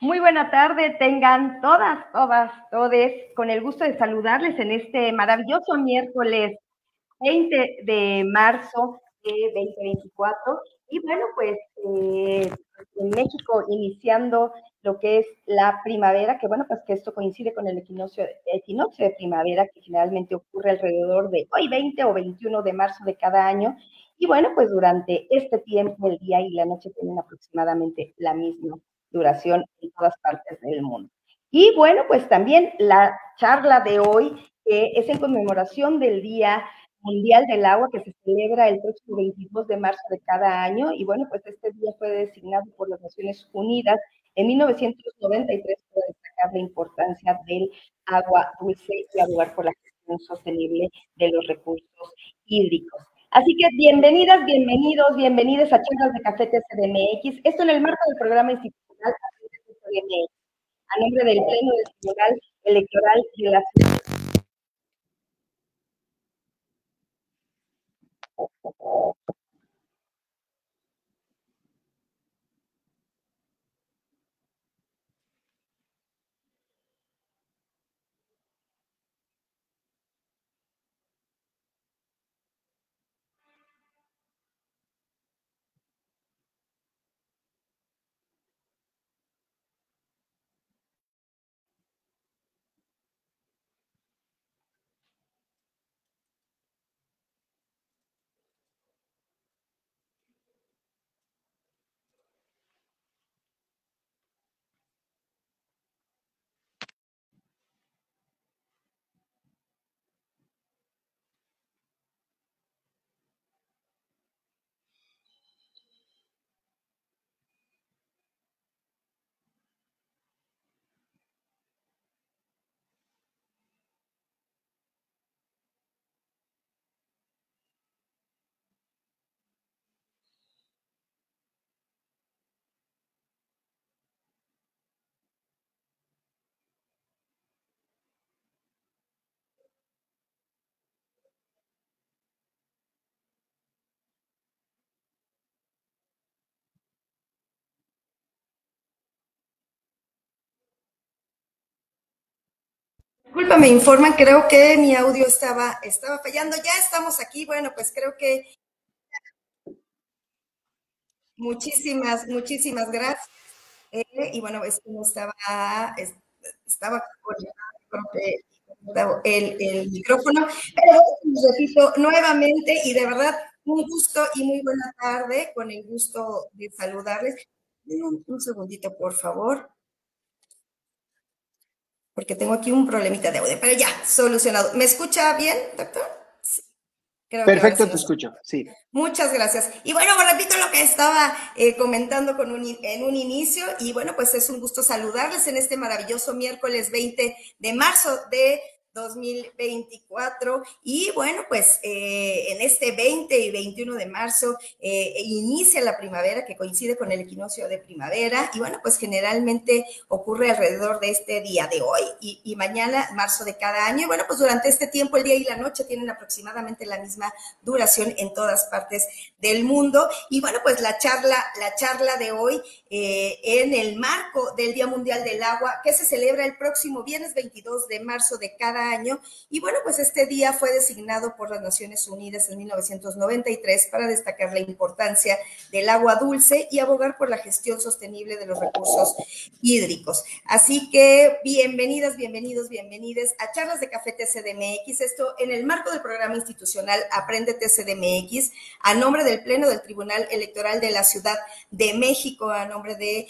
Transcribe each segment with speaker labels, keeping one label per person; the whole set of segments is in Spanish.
Speaker 1: Muy buena tarde, tengan todes, con el gusto de saludarles en este maravilloso miércoles 20 de marzo de 2024. Y bueno, pues en México iniciando lo que es la primavera, que bueno, pues que esto coincide con el equinoccio de primavera, que generalmente ocurre alrededor de hoy 20 o 21 de marzo de cada año. Y bueno, pues durante este tiempo, el día y la noche tienen aproximadamente la misma duración en todas partes del mundo. Y bueno, pues también la charla de hoy, que es en conmemoración del Día Mundial del Agua, que se celebra el próximo 22 de marzo de cada año. Y bueno, pues este día fue designado por las Naciones Unidas en 1993 para destacar la importancia del agua dulce y abogar por la gestión sostenible de los recursos hídricos. Así que bienvenidas, bienvenidos, bienvenidas a Charlas de Café TCDMX. Esto en el marco del programa institucional TCDMX, a nombre del Pleno del Tribunal Electoral de la Ciudad. Disculpa, me informan, creo que mi audio estaba fallando. Ya estamos aquí. Bueno, pues creo que muchísimas gracias. Y bueno, es que no estaba conectado el micrófono, pero les repito nuevamente y de verdad un gusto y muy buena tarde, con el gusto de saludarles. Un segundito, por favor, porque tengo aquí un problemita de audio, pero ya, solucionado. ¿Me escucha bien, doctor? Sí, creo que ahora sí
Speaker 2: Perfecto, te
Speaker 1: nos...
Speaker 2: escucho, sí.
Speaker 1: Muchas gracias. Y bueno, repito lo que estaba comentando en un inicio. Y bueno, pues es un gusto saludarles en este maravilloso miércoles 20 de marzo de 2024. Y bueno, pues en este 20 y 21 de marzo inicia la primavera, que coincide con el equinoccio de primavera. Y bueno, pues generalmente ocurre alrededor de este día de hoy y mañana, marzo de cada año. Y bueno, pues durante este tiempo, el día y la noche tienen aproximadamente la misma duración en todas partes del mundo. Y bueno, pues la charla de hoy en el marco del Día Mundial del Agua, que se celebra el próximo viernes 22 de marzo de cada año. Y bueno, pues este día fue designado por las Naciones Unidas en 1993 para destacar la importancia del agua dulce y abogar por la gestión sostenible de los recursos hídricos. Así que bienvenidas, bienvenidos, bienvenides a Charlas de Café TCDMX, esto en el marco del programa institucional Aprende TCDMX, a nombre del Pleno del Tribunal Electoral de la Ciudad de México, a nombre de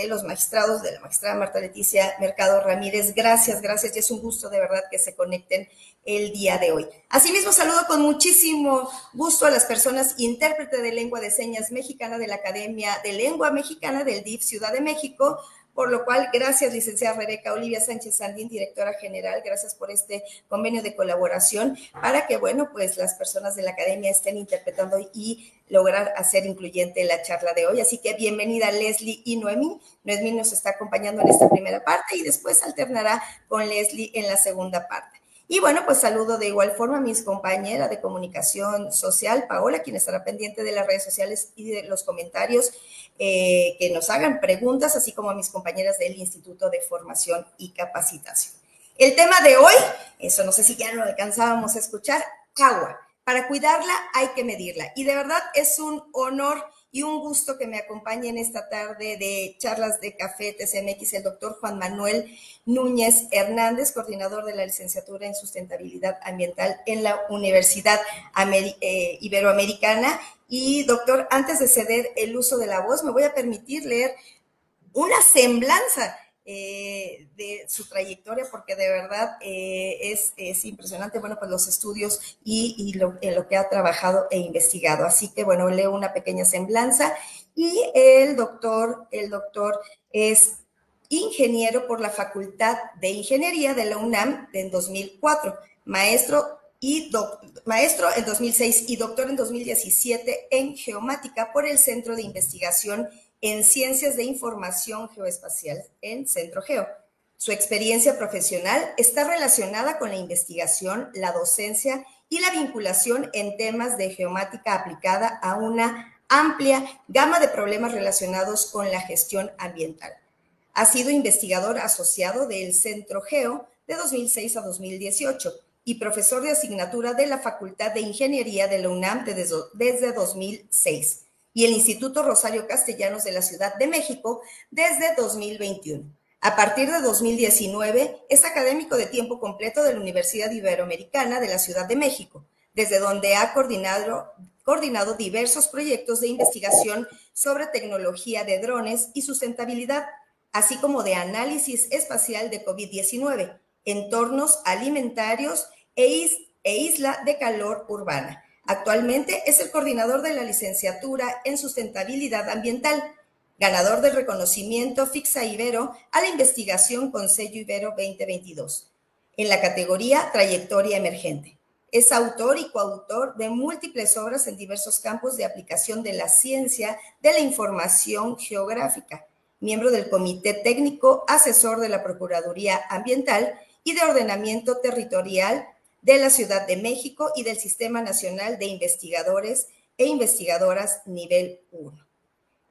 Speaker 1: los magistrados, de la magistrada Marta Leticia Mercado Ramírez. Gracias, gracias, y es un gusto de verdad que se conecten el día de hoy. Asimismo, saludo con muchísimo gusto a las personas intérprete de lengua de señas mexicana de la Academia de Lengua Mexicana del DIF Ciudad de México, por lo cual, gracias, licenciada Rebeca Olivia Sánchez Sandín, directora general, gracias por este convenio de colaboración para que, bueno, pues las personas de la academia estén interpretando y lograr hacer incluyente la charla de hoy. Así que bienvenida Leslie y Noemí. Noemí nos está acompañando en esta primera parte y después alternará con Leslie en la segunda parte. Y bueno, pues saludo de igual forma a mis compañeras de comunicación social, Paola, quien estará pendiente de las redes sociales y de los comentarios que nos hagan preguntas, así como a mis compañeras del Instituto de Formación y Capacitación. El tema de hoy, eso no sé si ya lo alcanzábamos a escuchar, agua. Para cuidarla hay que medirla. Y de verdad es un honor y un gusto que me acompañe en esta tarde de charlas de café TCMX el doctor Juan Manuel Núñez Hernández, coordinador de la licenciatura en sustentabilidad ambiental en la Universidad Iberoamericana. Y doctor, antes de ceder el uso de la voz, me voy a permitir leer una semblanza de su trayectoria, porque de verdad es impresionante, bueno, pues los estudios y en lo que ha trabajado e investigado. Así que, bueno, leo una pequeña semblanza. Y el doctor es ingeniero por la Facultad de Ingeniería de la UNAM en 2004, maestro en 2006 y doctor en 2017 en geomática por el Centro de Investigación en Ciencias de Información Geoespacial en Centro Geo. Su experiencia profesional está relacionada con la investigación, la docencia y la vinculación en temas de geomática aplicada a una amplia gama de problemas relacionados con la gestión ambiental. Ha sido investigador asociado del Centro Geo de 2006 a 2018 y profesor de asignatura de la Facultad de Ingeniería de la UNAM desde 2006 y el Instituto Rosario Castellanos de la Ciudad de México desde 2021. A partir de 2019 es académico de tiempo completo de la Universidad Iberoamericana de la Ciudad de México, desde donde ha coordinado diversos proyectos de investigación sobre tecnología de drones y sustentabilidad, así como de análisis espacial de COVID-19, entornos alimentarios e isla de calor urbana. Actualmente es el coordinador de la licenciatura en sustentabilidad ambiental, ganador del reconocimiento Fixa Ibero a la investigación con sello Ibero 2022, en la categoría Trayectoria Emergente. Es autor y coautor de múltiples obras en diversos campos de aplicación de la ciencia de la información geográfica, miembro del Comité Técnico Asesor de la Procuraduría Ambiental y de Ordenamiento Territorial de la Ciudad de México y del Sistema Nacional de Investigadores e Investigadoras Nivel 1.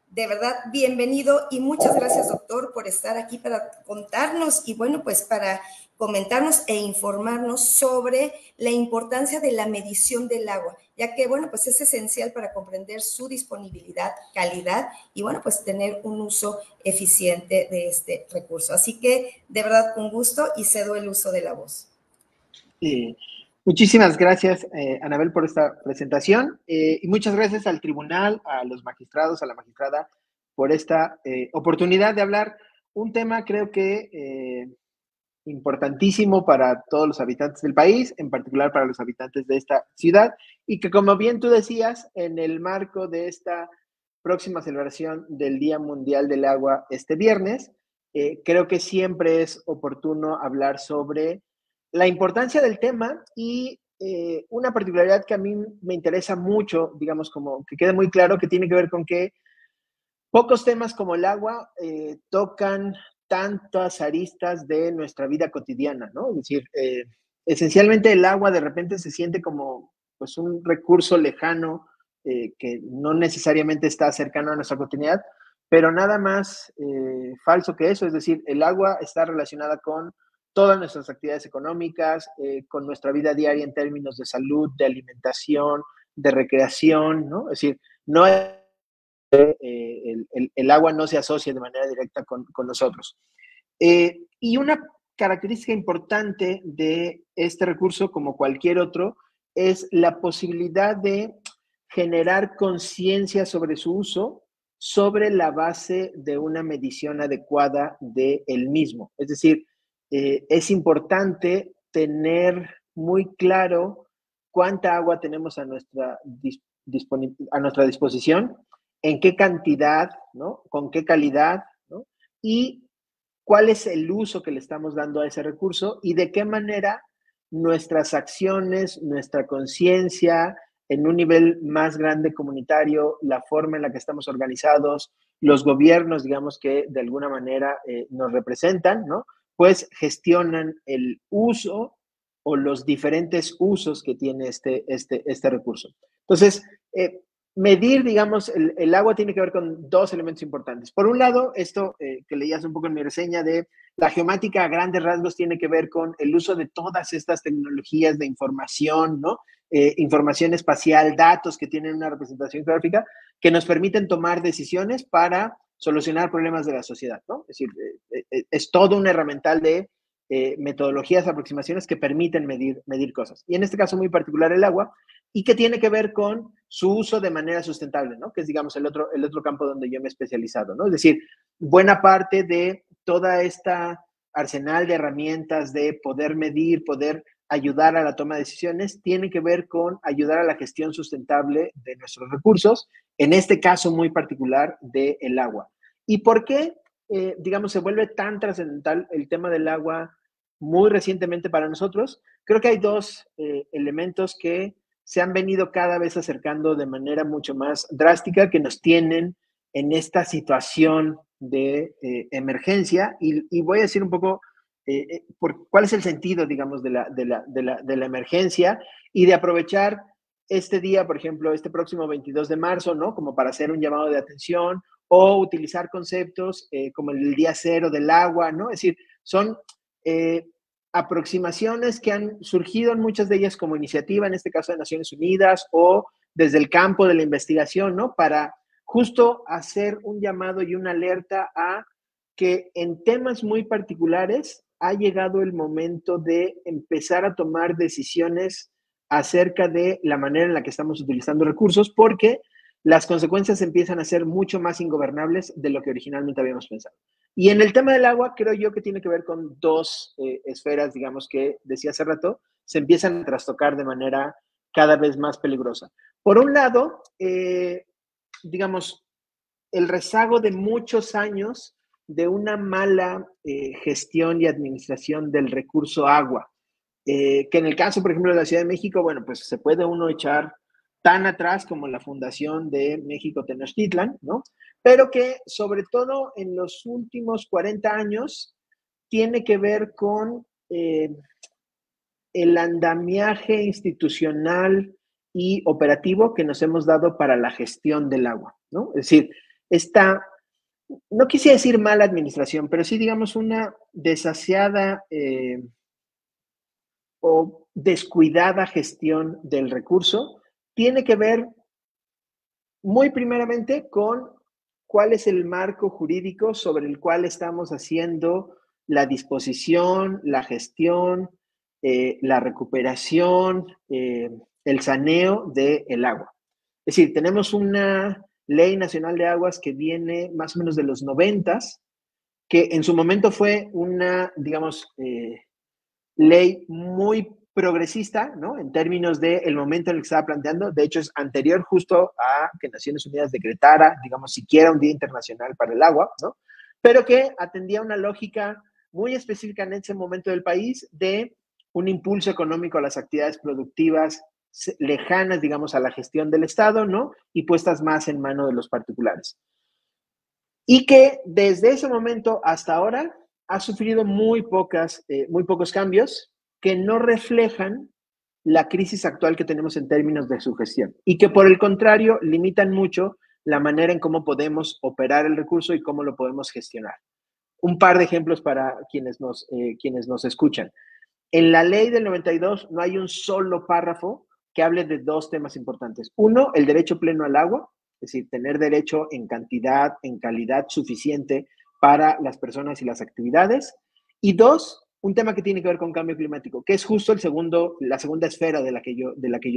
Speaker 1: De verdad, bienvenido y muchas gracias, doctor, por estar aquí para contarnos y, bueno, pues para comentarnos e informarnos sobre la importancia de la medición del agua, ya que, bueno, pues es esencial para comprender su disponibilidad, calidad y, bueno, pues tener un uso eficiente de este recurso. Así que, de verdad, un gusto y cedo el uso de la voz.
Speaker 2: Muchísimas gracias, Anabel, por esta presentación y muchas gracias al tribunal, a los magistrados, a la magistrada, por esta oportunidad de hablar un tema creo que importantísimo para todos los habitantes del país, en particular para los habitantes de esta ciudad, y que como bien tú decías, en el marco de esta próxima celebración del Día Mundial del Agua este viernes, creo que siempre es oportuno hablar sobre la importancia del tema y una particularidad que a mí me interesa mucho, digamos, como que quede muy claro, que tiene que ver con que pocos temas como el agua tocan tantas aristas de nuestra vida cotidiana, ¿no? Es decir, esencialmente el agua de repente se siente como pues, un recurso lejano que no necesariamente está cercano a nuestra cotidianidad, pero nada más falso que eso, es decir, el agua está relacionada con todas nuestras actividades económicas, con nuestra vida diaria en términos de salud, de alimentación, de recreación, ¿no? Es decir, no hay el agua no se asocia de manera directa con nosotros. Y una característica importante de este recurso, como cualquier otro, es la posibilidad de generar conciencia sobre su uso sobre la base de una medición adecuada de el mismo. Es decir, es importante tener muy claro cuánta agua tenemos a nuestra disposición, en qué cantidad, ¿no? Con qué calidad, ¿no? Y cuál es el uso que le estamos dando a ese recurso y de qué manera nuestras acciones, nuestra conciencia, en un nivel más grande comunitario, la forma en la que estamos organizados, los gobiernos, digamos, que de alguna manera nos representan, ¿no? Pues gestionan el uso o los diferentes usos que tiene este recurso. Entonces, medir, digamos, el agua tiene que ver con dos elementos importantes. Por un lado, esto que leías un poco en mi reseña de la geomática a grandes rasgos tiene que ver con el uso de todas estas tecnologías de información, ¿no? Información espacial, datos que tienen una representación geográfica que nos permiten tomar decisiones para solucionar problemas de la sociedad, ¿no? Es decir, es todo un herramental de metodologías, aproximaciones que permiten medir cosas. Y en este caso muy particular el agua, y que tiene que ver con su uso de manera sustentable, ¿no? Que es, digamos, el otro campo donde yo me he especializado, ¿no? Es decir, buena parte de toda esta arsenal de herramientas de poder medir, poder ayudar a la toma de decisiones, tiene que ver con ayudar a la gestión sustentable de nuestros recursos, en este caso muy particular del agua. ¿Y por qué, digamos, se vuelve tan trascendental el tema del agua muy recientemente para nosotros? Creo que hay dos elementos que se han venido cada vez acercando de manera mucho más drástica, que nos tienen en esta situación de emergencia. Y voy a decir un poco cuál es el sentido, digamos, de la emergencia y de aprovechar este día, por ejemplo, este próximo 22 de marzo, ¿no? Como para hacer un llamado de atención o utilizar conceptos como el día cero del agua, ¿no? Es decir, son aproximaciones que han surgido en muchas de ellas como iniciativa, en este caso de Naciones Unidas, o desde el campo de la investigación, ¿no? Para justo hacer un llamado y una alerta a que en temas muy particulares ha llegado el momento de empezar a tomar decisiones acerca de la manera en la que estamos utilizando recursos, porque las consecuencias empiezan a ser mucho más ingobernables de lo que originalmente habíamos pensado. Y en el tema del agua, creo yo que tiene que ver con dos esferas, digamos, que decía hace rato, se empiezan a trastocar de manera cada vez más peligrosa. Por un lado, digamos, el rezago de muchos años de una mala gestión y administración del recurso agua, que en el caso, por ejemplo, de la Ciudad de México, bueno, pues se puede uno echar tan atrás como la fundación de México Tenochtitlan, ¿no? Pero que sobre todo en los últimos 40 años tiene que ver con el andamiaje institucional y operativo que nos hemos dado para la gestión del agua, ¿no? Es decir, esta, no quisiera decir mala administración, pero sí, digamos, una desasiada o descuidada gestión del recurso, tiene que ver muy primeramente con cuál es el marco jurídico sobre el cual estamos haciendo la disposición, la gestión, la recuperación, el saneo del agua. Es decir, tenemos una ley nacional de aguas que viene más o menos de los 90s, que en su momento fue una, digamos, ley muy progresista, ¿no? En términos del momento en el que estaba planteando. De hecho, es anterior justo a que Naciones Unidas decretara, digamos, siquiera un Día Internacional para el Agua, ¿no? Pero que atendía una lógica muy específica en ese momento del país de un impulso económico a las actividades productivas lejanas, digamos, a la gestión del Estado, ¿no? Y puestas más en mano de los particulares. Y que desde ese momento hasta ahora ha sufrido muy pocos cambios que no reflejan la crisis actual que tenemos en términos de su gestión y que por el contrario limitan mucho la manera en cómo podemos operar el recurso y cómo lo podemos gestionar. Un par de ejemplos para quienes nos escuchan. En la ley del 92 no hay un solo párrafo que hable de dos temas importantes. Uno, el derecho pleno al agua, es decir, tener derecho en cantidad, en calidad suficiente para las personas y las actividades. Y dos, un tema que tiene que ver con cambio climático, que es justo la segunda esfera de la que yo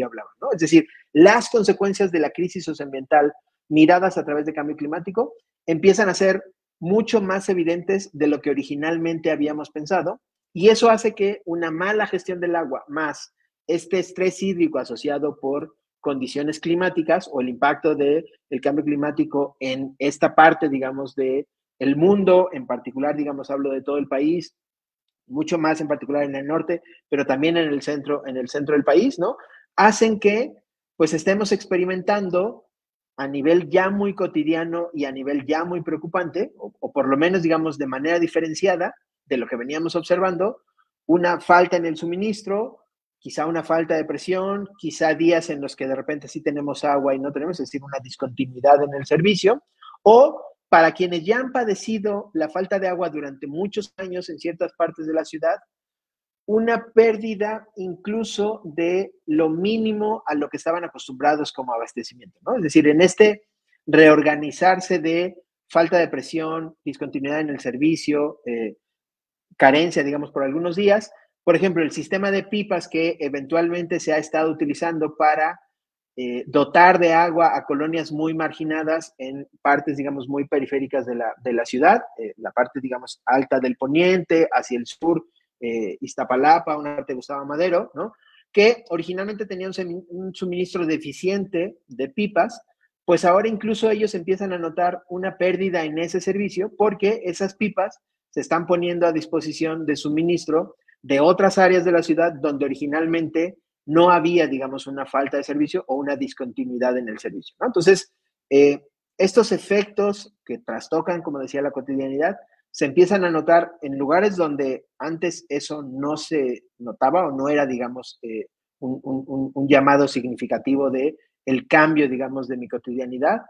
Speaker 2: hablaba, ¿no? Es decir, las consecuencias de la crisis socioambiental miradas a través de cambio climático empiezan a ser mucho más evidentes de lo que originalmente habíamos pensado, y eso hace que una mala gestión del agua más este estrés hídrico asociado por condiciones climáticas o el impacto del cambio climático en esta parte, digamos, del mundo, en particular, digamos, hablo de todo el país, mucho más en particular en el norte, pero también en el centro del país, ¿no? Hacen que, pues, estemos experimentando a nivel ya muy cotidiano y a nivel ya muy preocupante, o por lo menos, digamos, de manera diferenciada de lo que veníamos observando, una falta en el suministro, quizá una falta de presión, quizá días en los que de repente sí tenemos agua y no tenemos, es decir, una discontinuidad en el servicio, o para quienes ya han padecido la falta de agua durante muchos años en ciertas partes de la ciudad, una pérdida incluso de lo mínimo a lo que estaban acostumbrados como abastecimiento, ¿no? Es decir, en este reorganizarse de falta de presión, discontinuidad en el servicio, carencia, digamos, por algunos días. Por ejemplo, el sistema de pipas que eventualmente se ha estado utilizando para dotar de agua a colonias muy marginadas en partes, digamos, muy periféricas de la ciudad, la parte, digamos, alta del poniente, hacia el sur, Iztapalapa, una parte de Gustavo Madero, ¿no? Que originalmente tenían un suministro deficiente de pipas, pues ahora incluso ellos empiezan a notar una pérdida en ese servicio porque esas pipas se están poniendo a disposición de suministro de otras áreas de la ciudad donde originalmente no había, digamos, una falta de servicio o una discontinuidad en el servicio, ¿no? Entonces, estos efectos que trastocan, como decía, la cotidianidad, se empiezan a notar en lugares donde antes eso no se notaba o no era, digamos, un llamado significativo de el cambio, digamos, de mi cotidianidad,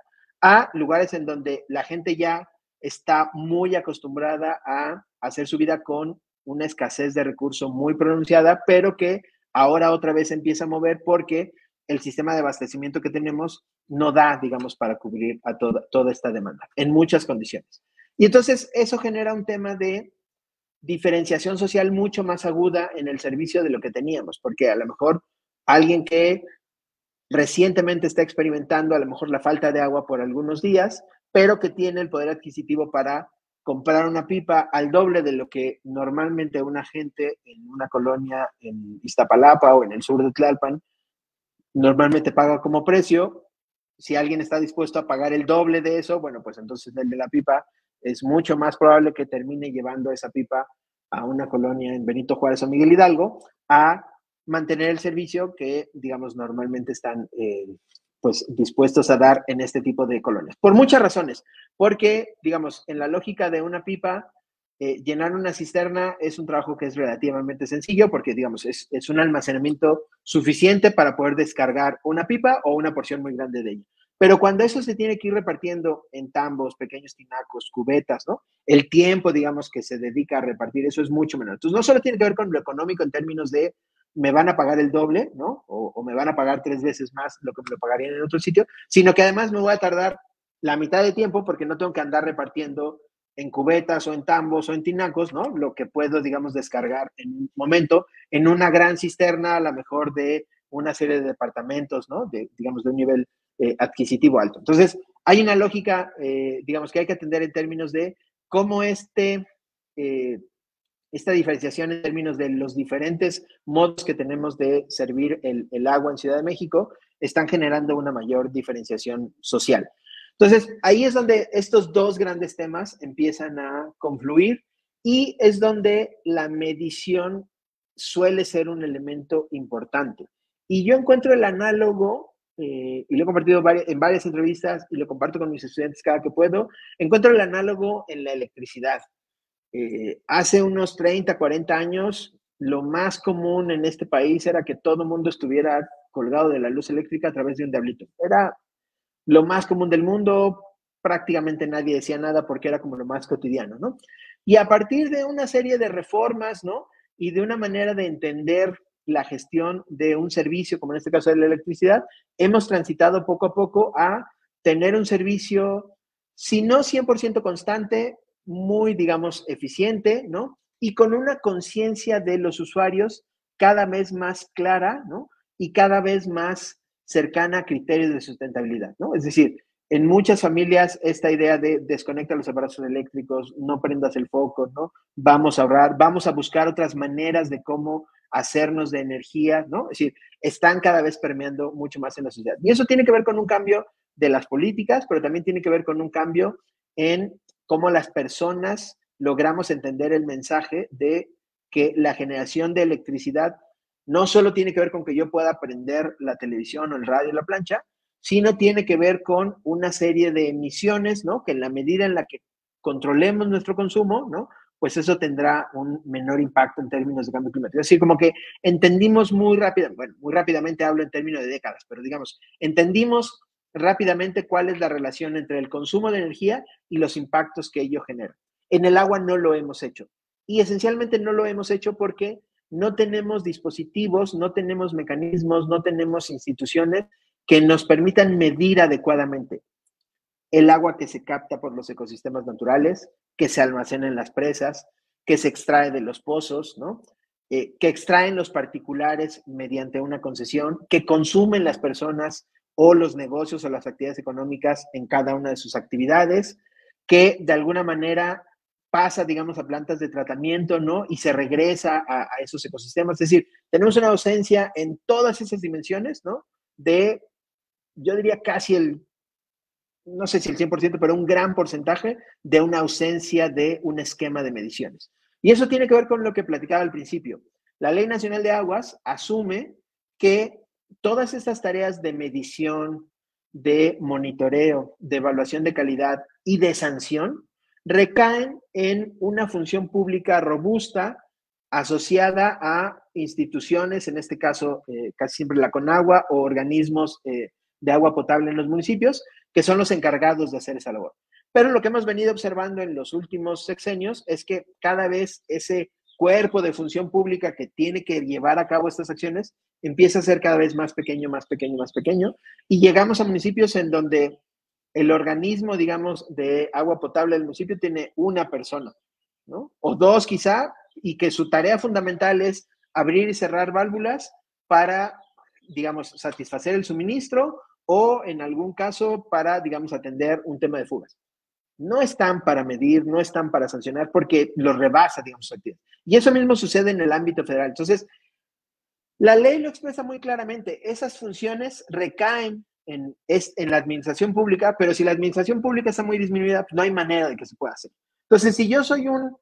Speaker 2: a lugares en donde la gente ya está muy acostumbrada a hacer su vida con una escasez de recursos muy pronunciada, pero que ahora otra vez empieza a mover porque el sistema de abastecimiento que tenemos no da, digamos, para cubrir a toda esta demanda en muchas condiciones. Y entonces eso genera un tema de diferenciación social mucho más aguda en el servicio de lo que teníamos, porque a lo mejor alguien que recientemente está experimentando a lo mejor la falta de agua por algunos días, pero que tiene el poder adquisitivo para comprar una pipa al doble de lo que normalmente una gente en una colonia en Iztapalapa o en el sur de Tlalpan normalmente paga como precio. Si alguien está dispuesto a pagar el doble de eso, bueno, pues entonces el de la pipa es mucho más probable que termine llevando esa pipa a una colonia en Benito Juárez o Miguel Hidalgo a mantener el servicio que, digamos, normalmente están pues dispuestos a dar en este tipo de colonias. Por muchas razones, porque, digamos, en la lógica de una pipa, llenar una cisterna es un trabajo que es relativamente sencillo porque, digamos, es un almacenamiento suficiente para poder descargar una pipa o una porción muy grande de ella. Pero cuando eso se tiene que ir repartiendo en tambos, pequeños tinacos, cubetas, ¿no? El tiempo, digamos, que se dedica a repartir eso es mucho menor. Entonces, no solo tiene que ver con lo económico en términos de me van a pagar el doble, ¿no? O me van a pagar 3 veces más lo que me lo pagarían en otro sitio, sino que además me voy a tardar la mitad de tiempo porque no tengo que andar repartiendo en cubetas o en tambos o en tinacos, ¿no? Lo que puedo, digamos, descargar en un momento en una gran cisterna, a lo mejor de una serie de departamentos, ¿no? Digamos, de un nivel adquisitivo alto. Entonces, hay una lógica, digamos, que hay que atender en términos de cómo esta diferenciación en términos de los diferentes modos que tenemos de servir el agua en Ciudad de México están generando una mayor diferenciación social. Entonces, ahí es donde estos dos grandes temas empiezan a confluir y es donde la medición suele ser un elemento importante. Y yo encuentro el análogo, y lo he compartido en varias entrevistas y lo comparto con mis estudiantes cada que puedo, encuentro el análogo en la electricidad. Hace unos 30, 40 años, lo más común en este país era que todo el mundo estuviera colgado de la luz eléctrica a través de un diablito. Era lo más común del mundo, prácticamente nadie decía nada porque era como lo más cotidiano, ¿no? Y a partir de una serie de reformas, ¿no? Y de una manera de entender la gestión de un servicio, como en este caso de la electricidad, hemos transitado poco a poco a tener un servicio, si no 100% constante, muy, digamos, eficiente, ¿no? Y con una conciencia de los usuarios cada vez más clara, ¿no? Y cada vez más cercana a criterios de sustentabilidad, ¿no? Es decir, en muchas familias esta idea de desconecta los aparatos eléctricos, no prendas el foco, ¿no? Vamos a ahorrar, vamos a buscar otras maneras de cómo hacernos de energía, ¿no? Es decir, están cada vez permeando mucho más en la sociedad. Y eso tiene que ver con un cambio de las políticas, pero también tiene que ver con un cambio en cómo las personas logramos entender el mensaje de que la generación de electricidad no solo tiene que ver con que yo pueda prender la televisión o el radio o la plancha, sino tiene que ver con una serie de emisiones, ¿no? Que en la medida en la que controlemos nuestro consumo, ¿no? pues eso tendrá un menor impacto en términos de cambio climático. Es decir, como que entendimos muy rápido, bueno, muy rápidamente hablo en términos de décadas, pero digamos, entendimos rápidamente cuál es la relación entre el consumo de energía y los impactos que ello genera. En el agua no lo hemos hecho. Y esencialmente no lo hemos hecho porque no tenemos dispositivos, no tenemos mecanismos, no tenemos instituciones que nos permitan medir adecuadamente el agua que se capta por los ecosistemas naturales, que se almacena en las presas, que se extrae de los pozos, ¿no? Que extraen los particulares mediante una concesión, que consumen las personas o los negocios o las actividades económicas en cada una de sus actividades, que de alguna manera pasa, digamos, a plantas de tratamiento, ¿no? Y se regresa a esos ecosistemas. Es decir, tenemos una ausencia en todas esas dimensiones, ¿no? De, yo diría casi no sé si el 100%, pero un gran porcentaje de una ausencia de un esquema de mediciones. Y eso tiene que ver con lo que platicaba al principio. La Ley Nacional de Aguas asume que todas estas tareas de medición, de monitoreo, de evaluación de calidad y de sanción recaen en una función pública robusta asociada a instituciones, en este caso casi siempre la Conagua o organismos de agua potable en los municipios, que son los encargados de hacer esa labor. Pero lo que hemos venido observando en los últimos sexenios es que cada vez ese cuerpo de función pública que tiene que llevar a cabo estas acciones empieza a ser cada vez más pequeño, más pequeño, más pequeño, y llegamos a municipios en donde el organismo, digamos, de agua potable del municipio tiene una persona, ¿no? O dos quizá, y que su tarea fundamental es abrir y cerrar válvulas para, digamos, satisfacer el suministro o en algún caso para, digamos, atender un tema de fugas. No están para medir, no están para sancionar porque los rebasa, digamos, su actividad. Y eso mismo sucede en el ámbito federal. Entonces, la ley lo expresa muy claramente. Esas funciones recaen en la administración pública, pero si la administración pública está muy disminuida, pues no hay manera de que se pueda hacer. Entonces, si yo soy un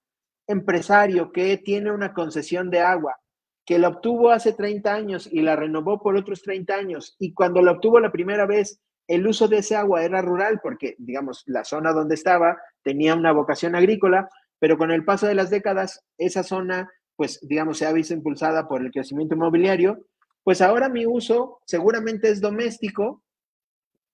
Speaker 2: empresario que tiene una concesión de agua, que la obtuvo hace 30 años y la renovó por otros 30 años, y cuando la obtuvo la primera vez, el uso de ese agua era rural, porque, digamos, la zona donde estaba tenía una vocación agrícola, pero con el paso de las décadas, esa zona pues digamos se ha visto impulsada por el crecimiento inmobiliario, pues ahora mi uso seguramente es doméstico,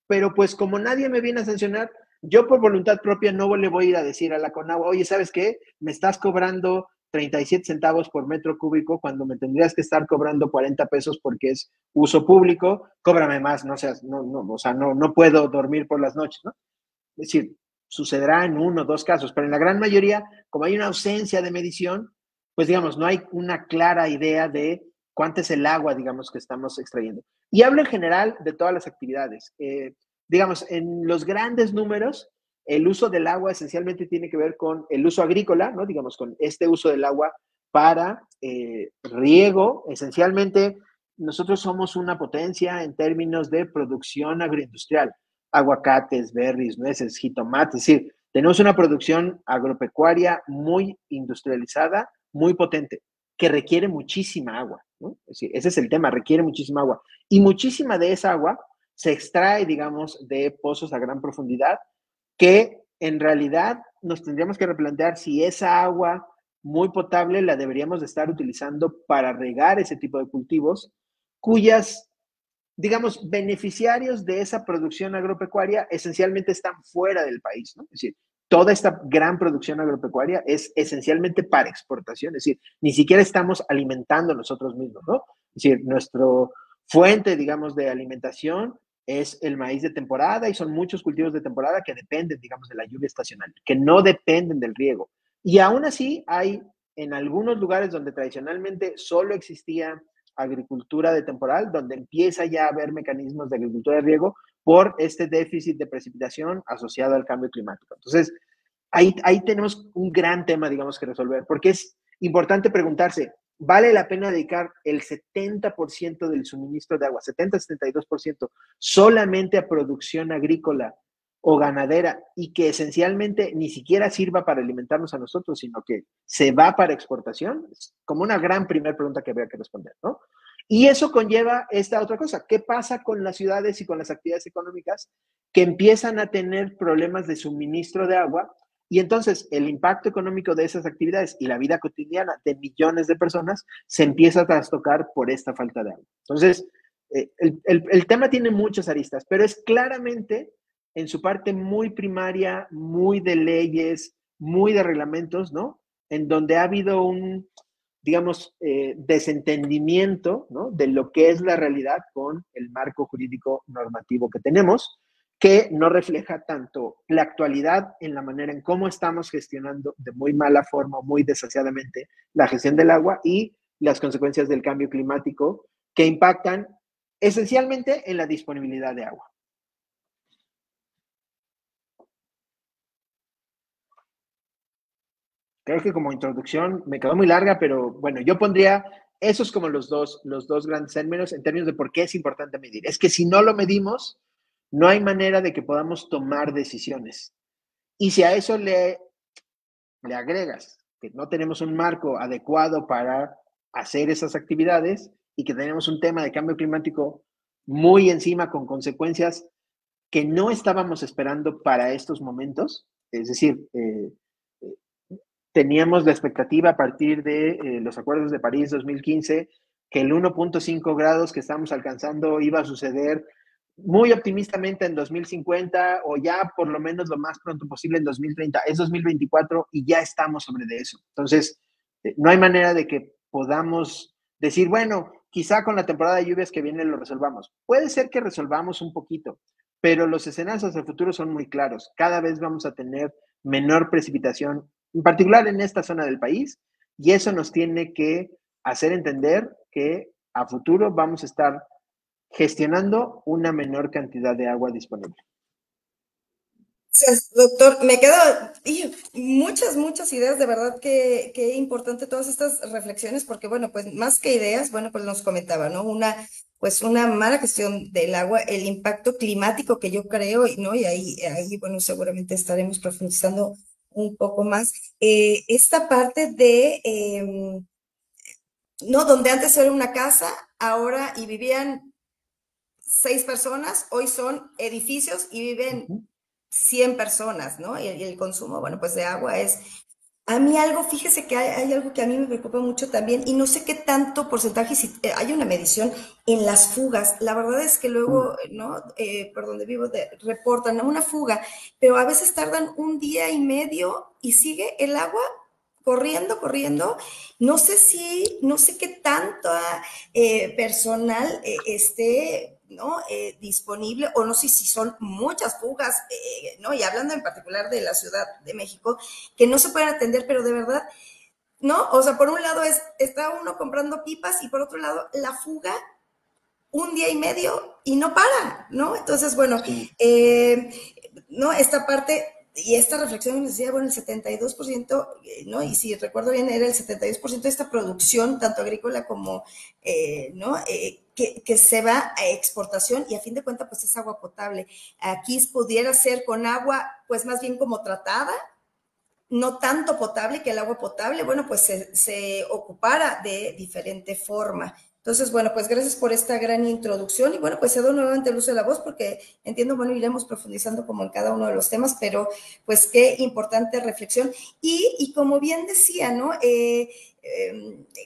Speaker 2: pero pues como nadie me viene a sancionar, yo por voluntad propia no le voy a ir a decir a la Conagua, oye, ¿sabes qué? Me estás cobrando 37 centavos por metro cúbico cuando me tendrías que estar cobrando 40 pesos porque es uso público, cóbrame más, no seas, o sea, no puedo dormir por las noches, ¿no? Es decir, sucederá en uno o dos casos, pero en la gran mayoría, como hay una ausencia de medición, pues digamos, no hay una clara idea de cuánto es el agua, digamos, que estamos extrayendo. Y hablo en general de todas las actividades. Digamos, en los grandes números, el uso del agua esencialmente tiene que ver con el uso agrícola, ¿no? Digamos, con este uso del agua para riego. Esencialmente, nosotros somos una potencia en términos de producción agroindustrial. Aguacates, berries, nueces, jitomates, es decir, tenemos una producción agropecuaria muy industrializada, muy potente, que requiere muchísima agua, ¿no? Es decir, ese es el tema, requiere muchísima agua. Y muchísima de esa agua se extrae, digamos, de pozos a gran profundidad, que en realidad nos tendríamos que replantear si esa agua muy potable la deberíamos de estar utilizando para regar ese tipo de cultivos, cuyas, digamos, beneficiarios de esa producción agropecuaria esencialmente están fuera del país, ¿no? Es decir, toda esta gran producción agropecuaria es esencialmente para exportación, es decir, ni siquiera estamos alimentando nosotros mismos, ¿no? Es decir, nuestro fuente, digamos, de alimentación es el maíz de temporada y son muchos cultivos de temporada que dependen, digamos, de la lluvia estacional, que no dependen del riego. Y aún así hay en algunos lugares donde tradicionalmente solo existía agricultura de temporal, donde empieza ya a haber mecanismos de agricultura de riego por este déficit de precipitación asociado al cambio climático. Entonces, ahí tenemos un gran tema, digamos, que resolver, porque es importante preguntarse, ¿vale la pena dedicar el 70% del suministro de agua, 70-72%, solamente a producción agrícola o ganadera y que esencialmente ni siquiera sirva para alimentarnos a nosotros, sino que se va para exportación? Es como una gran primera pregunta que habría que responder, ¿no? Y eso conlleva esta otra cosa. ¿Qué pasa con las ciudades y con las actividades económicas que empiezan a tener problemas de suministro de agua Y entonces el impacto económico de esas actividades y la vida cotidiana de millones de personas se empieza a trastocar por esta falta de agua. Entonces, el tema tiene muchas aristas, pero es claramente en su parte muy primaria, muy de leyes, muy de reglamentos, ¿no? En donde ha habido un, digamos, desentendimiento, ¿no? De lo que es la realidad con el marco jurídico normativo que tenemos, que no refleja tanto la actualidad en la manera en cómo estamos gestionando de muy mala forma, muy desasiadamente, la gestión del agua y las consecuencias del cambio climático que impactan esencialmente en la disponibilidad de agua. Creo que como introducción me quedó muy larga, pero bueno, yo pondría esos como los dos grandes términos en términos de por qué es importante medir. Es que si no lo medimos, no hay manera de que podamos tomar decisiones. Y si a eso le agregas que no tenemos un marco adecuado para hacer esas actividades y que tenemos un tema de cambio climático muy encima con consecuencias que no estábamos esperando para estos momentos, es decir, teníamos la expectativa a partir de los acuerdos de París 2015 que el 1.5 grados que estamos alcanzando iba a suceder muy optimistamente en 2050 o ya por lo menos lo más pronto posible en 2030. Es 2024 y ya estamos sobre de eso. Entonces, no hay manera de que podamos decir, bueno, quizá con la temporada de lluvias que viene lo resolvamos. Puede ser que resolvamos un poquito, pero los escenarios hacia el futuro son muy claros. Cada vez vamos a tener menor precipitación, en particular en esta zona del país, y eso nos tiene que hacer entender que a futuro vamos a estar gestionando una menor cantidad de agua disponible.
Speaker 1: Gracias, doctor. Me quedo muchas ideas, de verdad que importante todas estas reflexiones, porque bueno, pues más que ideas, bueno, pues nos comentaba, ¿no? Pues una mala gestión del agua, el impacto climático que yo creo, ¿no? Y ahí, bueno, seguramente estaremos profundizando un poco más. Esta parte de, ¿no? Donde antes era una casa, ahora y vivían 6 personas, hoy son edificios y viven 100 personas, ¿no? Y el consumo, bueno, pues de agua es... A mí algo, fíjese que hay algo que a mí me preocupa mucho también, y no sé qué tanto porcentaje, si hay una medición en las fugas. La verdad es que luego, ¿no? Por donde vivo, reportan una fuga, pero a veces tardan un día y medio y sigue el agua corriendo. No sé qué tanto personal esté, ¿no? Disponible, o no sé si son muchas fugas, ¿no? Y hablando en particular de la Ciudad de México, que no se pueden atender, pero de verdad, ¿no? O sea, por un lado está uno comprando pipas y por otro lado la fuga un día y medio y no para, ¿no? Entonces, bueno,
Speaker 2: Sí.
Speaker 1: ¿no? Esta parte y esta reflexión nos decía, bueno, el 72%, ¿no? Y si recuerdo bien, era el 72% de esta producción, tanto agrícola como, ¿no? Que se va a exportación y a fin de cuentas, pues es agua potable. Aquí pudiera ser con agua, pues más bien como tratada, no tanto potable, que el agua potable, bueno, pues se ocupara de diferente forma. Entonces, bueno, pues gracias por esta gran introducción y bueno, pues cedo nuevamente el uso de la voz porque entiendo, bueno, iremos profundizando como en cada uno de los temas, pero pues qué importante reflexión. Y como bien decía, ¿no?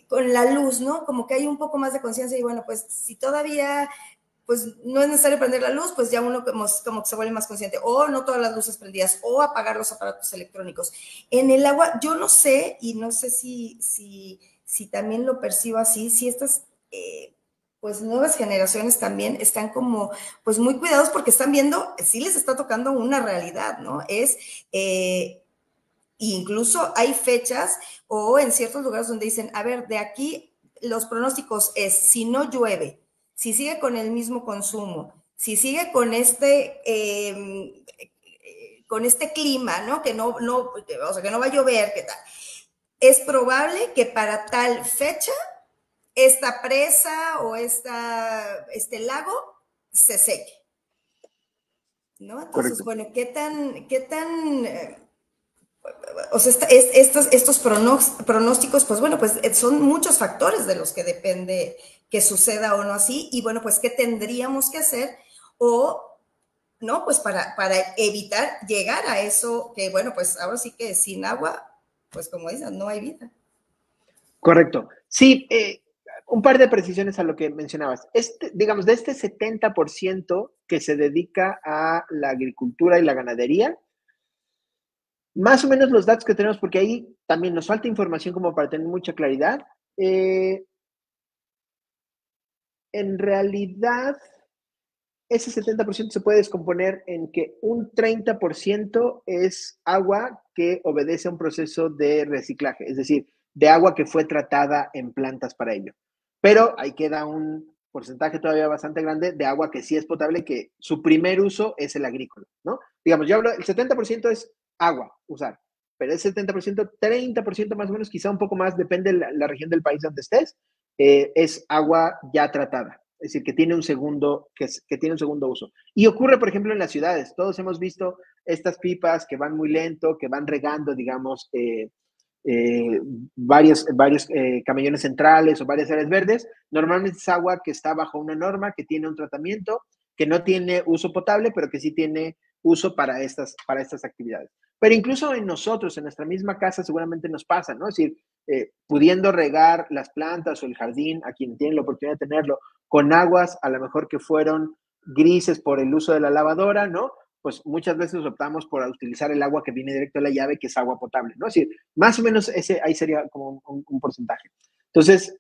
Speaker 1: Con la luz, ¿no? Como que hay un poco más de conciencia y bueno, pues si todavía pues no es necesario prender la luz, pues ya uno como que se vuelve más consciente, o no todas las luces prendidas, o apagar los aparatos electrónicos. En el agua, yo no sé, y no sé si también lo percibo así, si estas pues nuevas generaciones también están como pues muy cuidados porque están viendo, sí les está tocando una realidad, ¿no? Incluso hay fechas o en ciertos lugares donde dicen, a ver, de aquí los pronósticos es, si no llueve, si sigue con el mismo consumo, si sigue con este clima, ¿no? O sea, que no va a llover, ¿qué tal? Es probable que para tal fecha esta presa o este lago se seque, ¿no? Entonces,
Speaker 2: Correcto.
Speaker 1: bueno, ¿qué tan o sea, estos pronósticos, pues bueno, pues son muchos factores de los que depende que suceda o no así, y bueno, pues qué tendríamos que hacer o ¿no? Pues para evitar llegar a eso que, bueno, pues ahora sí que sin agua, pues como dicen, no hay vida.
Speaker 2: Correcto. Sí, un par de precisiones a lo que mencionabas. Digamos, de este 70% que se dedica a la agricultura y la ganadería, más o menos los datos que tenemos, porque ahí también nos falta información como para tener mucha claridad. En realidad, ese 70% se puede descomponer en que un 30% es agua que obedece a un proceso de reciclaje, es decir, de agua que fue tratada en plantas para ello. Pero ahí queda un porcentaje todavía bastante grande de agua que sí es potable, que su primer uso es el agrícola, ¿no? Digamos, yo hablo, el 70% es agua, usar, pero ese 70%, 30% más o menos, quizá un poco más, depende de la región del país donde estés, es agua ya tratada. Es decir, que tiene un segundo, que tiene un segundo uso. Y ocurre, por ejemplo, en las ciudades. Todos hemos visto estas pipas que van muy lento, que van regando, digamos, eh, varios camellones centrales o varias áreas verdes. Normalmente es agua que está bajo una norma, que tiene un tratamiento, que no tiene uso potable, pero que sí tiene uso para estas actividades. Pero incluso en nosotros, en nuestra misma casa, seguramente nos pasa, ¿no? Es decir, pudiendo regar las plantas o el jardín, a quien tiene la oportunidad de tenerlo, con aguas a lo mejor que fueron grises por el uso de la lavadora, ¿no? Pues muchas veces optamos por utilizar el agua que viene directo de la llave, que es agua potable, ¿no? Es decir, más o menos ese ahí sería como un porcentaje. Entonces,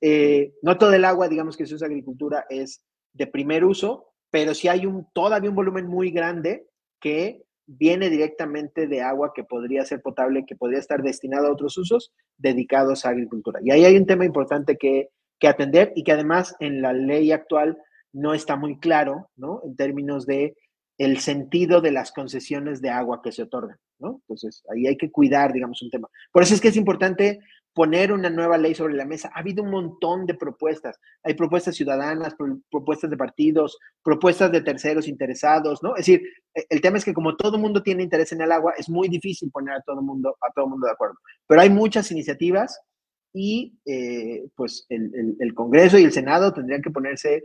Speaker 2: no todo el agua, digamos, que se usa en agricultura es de primer uso, pero sí hay todavía un volumen muy grande que viene directamente de agua que podría ser potable, que podría estar destinado a otros usos dedicados a agricultura. Y ahí hay un tema importante que atender y que además en la ley actual no está muy claro, ¿no? En términos de el sentido de las concesiones de agua que se otorgan, ¿no? Entonces, ahí hay que cuidar, digamos, un tema. Por eso es que es importante poner una nueva ley sobre la mesa. Ha habido un montón de propuestas. Hay propuestas ciudadanas, propuestas de partidos, propuestas de terceros interesados, ¿no? Es decir, el tema es que como todo el mundo tiene interés en el agua, es muy difícil poner a todo el mundo de acuerdo. Pero hay muchas iniciativas y pues el Congreso y el Senado tendrían que ponerse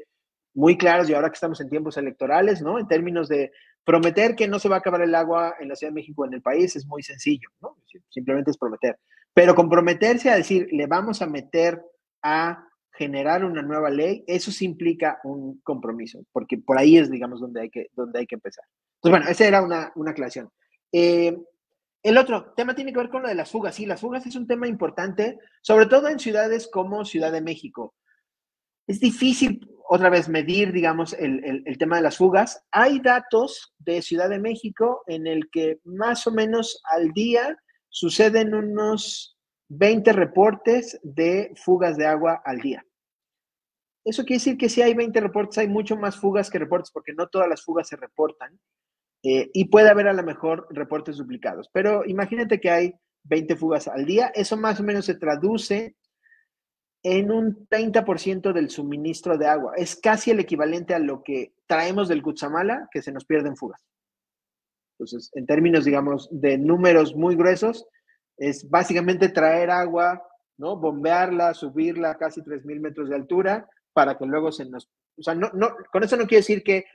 Speaker 2: muy claros, y ahora que estamos en tiempos electorales, ¿no? En términos de prometer que no se va a acabar el agua en la Ciudad de México o en el país es muy sencillo, ¿no? Simplemente es prometer. Pero comprometerse a decir, le vamos a meter a generar una nueva ley, eso sí implica un compromiso, porque por ahí es, digamos, donde hay que empezar. Entonces, bueno, esa era una aclaración. El otro tema tiene que ver con lo de las fugas. Sí, las fugas es un tema importante, sobre todo en ciudades como Ciudad de México. Es difícil otra vez medir, digamos, el tema de las fugas. Hay datos de Ciudad de México en el que más o menos al día suceden unos 20 reportes de fugas de agua al día. Eso quiere decir que si hay 20 reportes, hay mucho más fugas que reportes, porque no todas las fugas se reportan. Y puede haber a lo mejor reportes duplicados. Pero imagínate que hay 20 fugas al día. Eso más o menos se traduce en un 30% del suministro de agua. Es casi el equivalente a lo que traemos del Cutzamala, que se nos pierde en fugas. Entonces, en términos, digamos, de números muy gruesos, es básicamente traer agua, ¿no? Bombearla, subirla a casi 3,000 metros de altura para que luego se nos... O sea, con eso no quiere decir que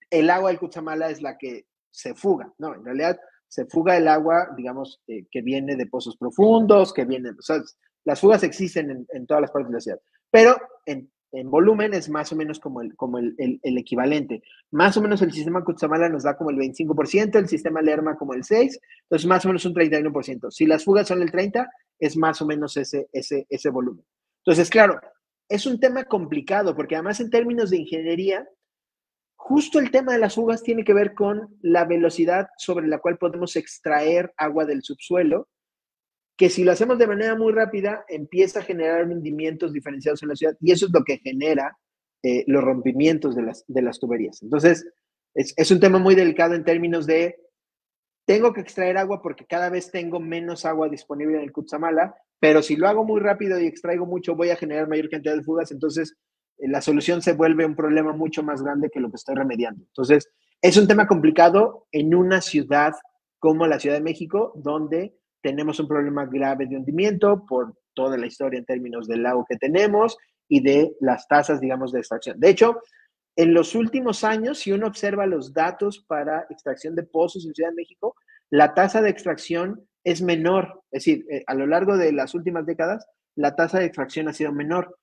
Speaker 2: el agua del Cutzamala es la que se fuga, no, en realidad se fuga el agua, digamos, que viene de pozos profundos, que viene, o sea, las fugas existen en todas las partes de la ciudad, pero en volumen es más o menos como el equivalente. Más o menos el sistema Cutzamala nos da como el 25%, el sistema Lerma como el 6%, entonces más o menos un 31%. Si las fugas son el 30%, es más o menos ese volumen. Entonces, claro, es un tema complicado, porque además en términos de ingeniería, justo el tema de las fugas tiene que ver con la velocidad sobre la cual podemos extraer agua del subsuelo, que si lo hacemos de manera muy rápida, empieza a generar hundimientos diferenciados en la ciudad, y eso es lo que genera los rompimientos de las tuberías. Entonces, es un tema muy delicado en términos de, tengo que extraer agua porque cada vez tengo menos agua disponible en el Cutzamala, pero si lo hago muy rápido y extraigo mucho, voy a generar mayor cantidad de fugas, entonces la solución se vuelve un problema mucho más grande que lo que estoy remediando. Entonces, es un tema complicado en una ciudad como la Ciudad de México, donde tenemos un problema grave de hundimiento por toda la historia en términos del lago que tenemos y de las tasas, digamos, de extracción. De hecho, en los últimos años, si uno observa los datos para extracción de pozos en Ciudad de México, la tasa de extracción es menor. Es decir, a lo largo de las últimas décadas, la tasa de extracción ha sido menor.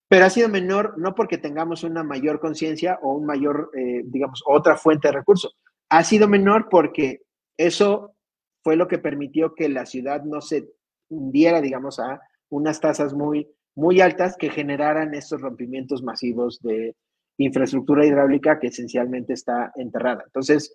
Speaker 2: Pero ha sido menor no porque tengamos una mayor conciencia o un mayor, digamos, otra fuente de recursos. Ha sido menor porque eso fue lo que permitió que la ciudad no se hundiera, digamos, a unas tasas muy altas que generaran estos rompimientos masivos de infraestructura hidráulica que esencialmente está enterrada. Entonces,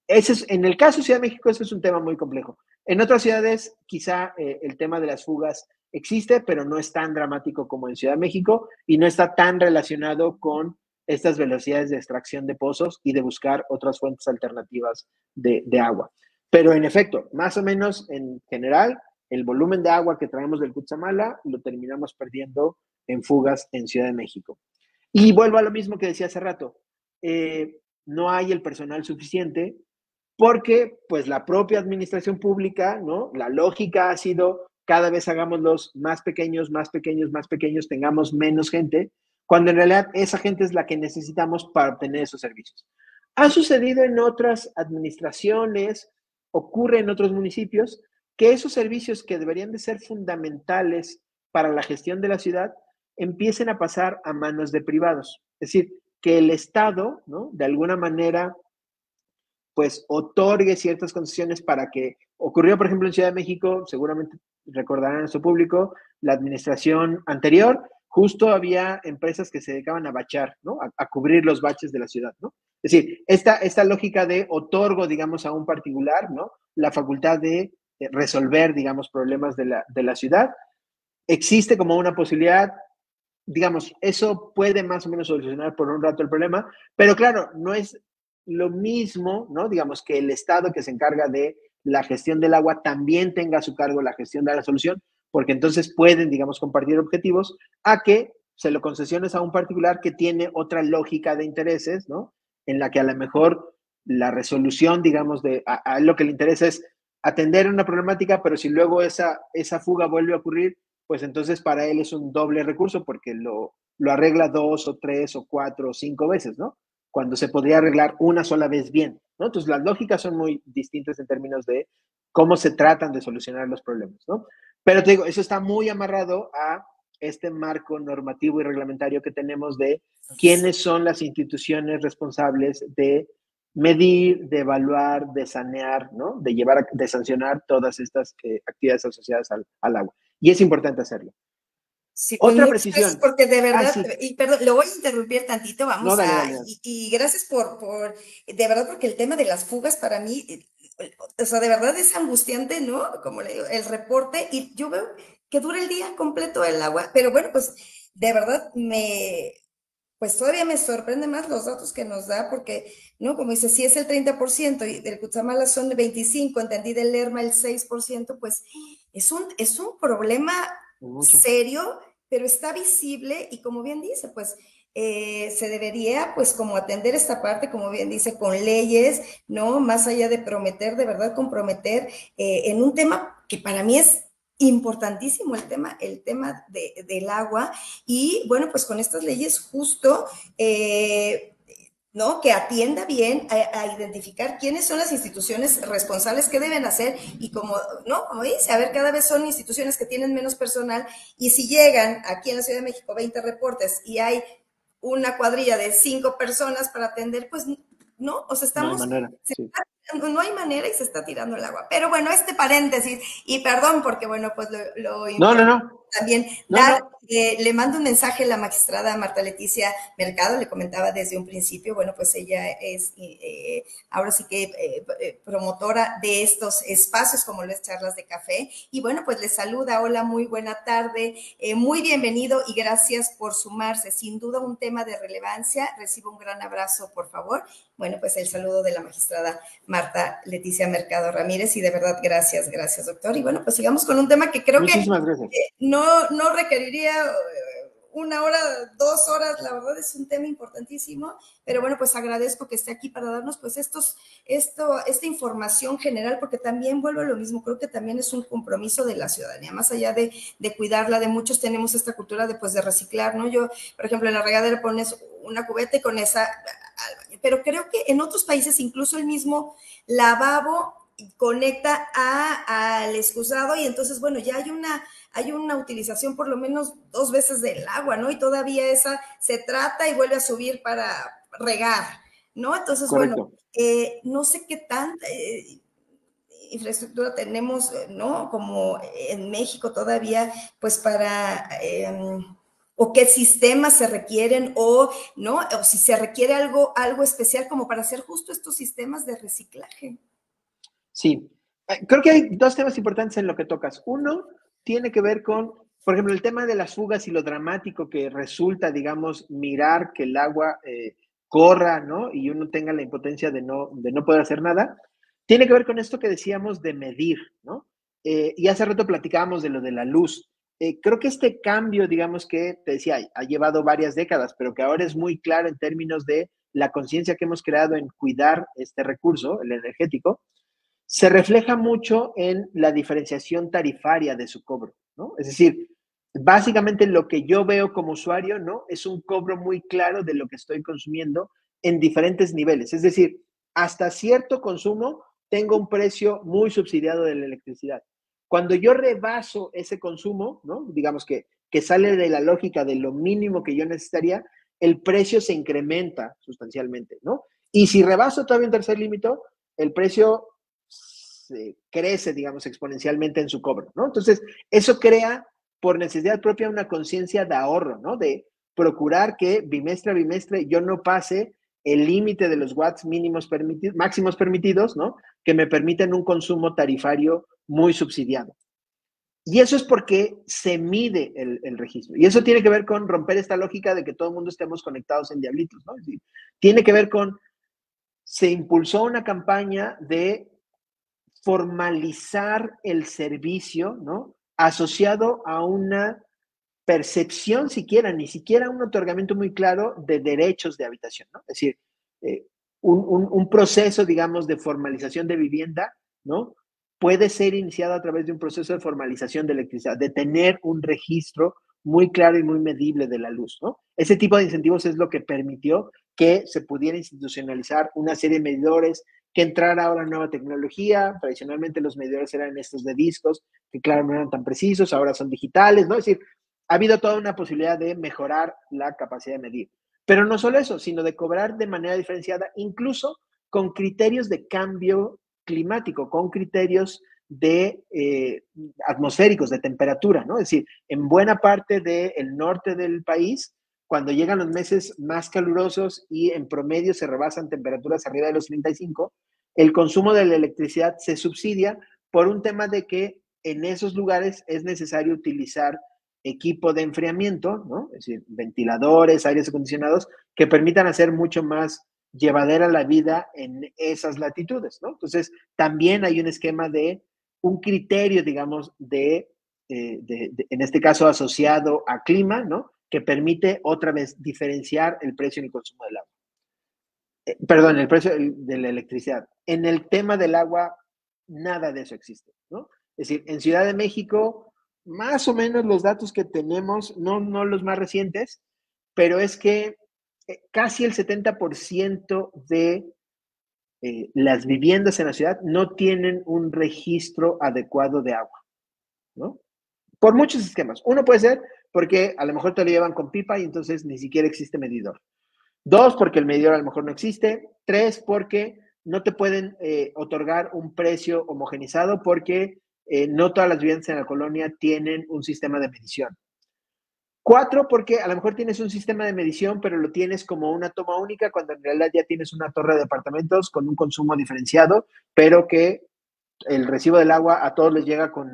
Speaker 2: ese es, en el caso de Ciudad de México, ese es un tema muy complejo. En otras ciudades, quizá el tema de las fugas existe, pero no es tan dramático como en Ciudad de México y no está tan relacionado con estas velocidades de extracción de pozos y de buscar otras fuentes alternativas de agua. Pero en efecto, más o menos en general, el volumen de agua que traemos del Cutzamala lo terminamos perdiendo en fugas en Ciudad de México. Y vuelvo a lo mismo que decía hace rato. No hay el personal suficiente porque pues la propia administración pública, ¿no? La lógica ha sido cada vez hagámoslos más pequeños, más pequeños, más pequeños, tengamos menos gente, cuando en realidad esa gente es la que necesitamos para obtener esos servicios. Ha sucedido en otras administraciones, ocurre en otros municipios, que esos servicios que deberían de ser fundamentales para la gestión de la ciudad empiecen a pasar a manos de privados. Es decir, que el Estado, ¿no? De alguna manera pues otorgue ciertas concesiones para que ocurrió, por ejemplo, en Ciudad de México, seguramente recordarán a su público, la administración anterior, justo había empresas que se dedicaban a bachar, ¿no? A cubrir los baches de la ciudad, ¿no? Es decir, esta lógica de otorgo, digamos, a un particular, ¿no? La facultad de resolver, digamos, problemas de la ciudad, existe como una posibilidad, digamos, eso puede más o menos solucionar por un rato el problema, pero claro, no es lo mismo, ¿no? Digamos que el Estado que se encarga de la gestión del agua también tenga a su cargo la gestión de la solución, porque entonces pueden, digamos, compartir objetivos, a que se lo concesiones a un particular que tiene otra lógica de intereses, ¿no? En la que a lo mejor la resolución, digamos, a lo que le interesa es atender una problemática, pero si luego esa fuga vuelve a ocurrir, pues entonces para él es un doble recurso porque lo arregla 2 o 3 o 4 o 5 veces, ¿no? Cuando se podría arreglar una sola vez bien, ¿no? Entonces las lógicas son muy distintas en términos de cómo se tratan de solucionar los problemas, ¿no? Pero te digo, eso está muy amarrado a este marco normativo y reglamentario que tenemos de quiénes son las instituciones responsables de medir, de evaluar, de sanear, ¿no? De llevar, de sancionar todas estas actividades asociadas al agua. Y es importante hacerlo.
Speaker 1: Sí, pues
Speaker 2: Otra
Speaker 1: muchas gracias,
Speaker 2: precisión.
Speaker 1: porque de
Speaker 2: Ah,
Speaker 1: verdad,
Speaker 2: sí.
Speaker 1: y perdón, lo voy a interrumpir tantito,
Speaker 2: No,
Speaker 1: vamos
Speaker 2: dale,
Speaker 1: a,
Speaker 2: dale, dale.
Speaker 1: y gracias de verdad, porque el tema de las fugas para mí, o sea, de verdad es angustiante, ¿no? Como le digo, el reporte, y yo veo que dura el día completo el agua, pero bueno, pues de verdad pues todavía me sorprende más los datos que nos da, porque, ¿no? Como dice, si es el 30% y del Cutzamala son el 25%, entendí del Lerma el 6%, pues es un problema
Speaker 2: Mucho.
Speaker 1: serio, pero está visible y como bien dice, pues se debería pues como atender esta parte, como bien dice, con leyes, ¿no? Más allá de prometer, de verdad comprometer en un tema que para mí es importantísimo el tema del agua y bueno, pues con estas leyes justo ¿no? Que atienda bien a, identificar quiénes son las instituciones responsables, qué deben hacer y como, ¿no? Como dice, a ver, cada vez son instituciones que tienen menos personal y si llegan aquí en la Ciudad de México 20 reportes y hay una cuadrilla de 5 personas para atender, pues no, o sea,
Speaker 2: No hay
Speaker 1: estamos,
Speaker 2: manera. Sí.
Speaker 1: no hay manera y se está tirando el agua. Pero bueno, este paréntesis, y perdón porque bueno, pues lo
Speaker 2: No, no,
Speaker 1: importante
Speaker 2: no.
Speaker 1: también
Speaker 2: No,
Speaker 1: dar,
Speaker 2: no.
Speaker 1: le mando un mensaje a la magistrada Marta Leticia Mercado, le comentaba desde un principio, bueno, pues ella es ahora sí que promotora de estos espacios como las charlas de café, y bueno, pues les saluda, hola, muy buena tarde, muy bienvenido y gracias por sumarse, sin duda un tema de relevancia, recibo un gran abrazo, por favor, bueno, pues el saludo de la magistrada Marta Leticia Mercado Ramírez y de verdad gracias, gracias doctor. Y bueno, pues sigamos con un tema que creo que
Speaker 2: Muchísimas gracias.
Speaker 1: no requeriría una hora, 2 horas, la verdad es un tema importantísimo, pero bueno, pues agradezco que esté aquí para darnos pues esta información general, porque también vuelvo a lo mismo, creo que también es un compromiso de la ciudadanía, más allá de cuidarla, de muchos tenemos esta cultura de pues de reciclar, ¿no? Yo, por ejemplo, en la regadera pones una cubeta y con esa, pero creo que en otros países incluso el mismo lavabo conecta al excusado y entonces, bueno, ya hay una utilización por lo menos 2 veces del agua, ¿no? Y todavía esa se trata y vuelve a subir para regar, ¿no? Entonces, bueno,
Speaker 2: Correcto.
Speaker 1: no sé qué tanta infraestructura tenemos, ¿no? Como en México todavía, pues para... o qué sistemas se requieren o no o si se requiere algo especial como para hacer justo estos sistemas de reciclaje.
Speaker 2: Sí, creo que hay dos temas importantes en lo que tocas. Uno tiene que ver con, por ejemplo, el tema de las fugas y lo dramático que resulta, digamos, mirar que el agua corra, ¿no? Y uno tenga la impotencia de no poder hacer nada. Tiene que ver con esto que decíamos de medir, ¿no? Y hace rato platicábamos de lo de la luz. Creo que este cambio, digamos que te decía, ha llevado varias décadas, pero que ahora es muy claro en términos de la conciencia que hemos creado en cuidar este recurso, el energético, se refleja mucho en la diferenciación tarifaria de su cobro, ¿no? Es decir, básicamente lo que yo veo como usuario, ¿no? Es un cobro muy claro de lo que estoy consumiendo en diferentes niveles. Es decir, hasta cierto consumo tengo un precio muy subsidiado de la electricidad. Cuando yo rebaso ese consumo, ¿no? Digamos que sale de la lógica de lo mínimo que yo necesitaría, el precio se incrementa sustancialmente, ¿no? Y si rebaso todavía un tercer límite, el precio crece, digamos, exponencialmente en su cobro, ¿no? Entonces, eso crea por necesidad propia una conciencia de ahorro, ¿no? De procurar que bimestre a bimestre yo no pase el límite de los watts mínimos máximos permitidos, ¿no? Que me permiten un consumo tarifario muy subsidiado. Y eso es porque se mide el registro. Y eso tiene que ver con romper esta lógica de que todo el mundo estemos conectados en diablitos, ¿no? Es decir, tiene que ver con, se impulsó una campaña de formalizar el servicio, ¿no? Asociado a una percepción siquiera, ni siquiera un otorgamiento muy claro de derechos de habitación, ¿no? Es decir, eh, un proceso, digamos, de formalización de vivienda, ¿no? Puede ser iniciado a través de un proceso de formalización de electricidad, de tener un registro muy claro y muy medible de la luz, ¿no? Ese tipo de incentivos es lo que permitió que se pudiera institucionalizar una serie de medidores, que entrara ahora nueva tecnología. Tradicionalmente los medidores eran estos de discos, que claro no eran tan precisos, ahora son digitales, ¿no? Es decir, ha habido toda una posibilidad de mejorar la capacidad de medir. Pero no solo eso, sino de cobrar de manera diferenciada, incluso con criterios de cambio climático, con criterios de atmosféricos, de temperatura, ¿no? Es decir, en buena parte del norte del país, cuando llegan los meses más calurosos y en promedio se rebasan temperaturas arriba de los 35, el consumo de la electricidad se subsidia por un tema de que en esos lugares es necesario utilizar equipo de enfriamiento, ¿no? Es decir, ventiladores, aires acondicionados, que permitan hacer mucho más llevadera la vida en esas latitudes, ¿no? Entonces, también hay un esquema de un criterio, digamos, en este caso asociado a clima, ¿no? Que permite otra vez diferenciar el precio en el consumo del agua. Perdón, el precio de la electricidad. En el tema del agua, nada de eso existe, ¿no? Es decir, en Ciudad de México, más o menos los datos que tenemos, no los más recientes, pero es que casi el 70% de las viviendas en la ciudad no tienen un registro adecuado de agua, ¿no? Por muchos esquemas. Uno puede ser porque a lo mejor te lo llevan con pipa y entonces ni siquiera existe medidor. Dos, porque el medidor a lo mejor no existe. Tres, porque no te pueden otorgar un precio homogenizado porque no todas las viviendas en la colonia tienen un sistema de medición. Cuatro, porque a lo mejor tienes un sistema de medición, pero lo tienes como una toma única, cuando en realidad ya tienes una torre de departamentos con un consumo diferenciado, pero que el recibo del agua a todos les llega con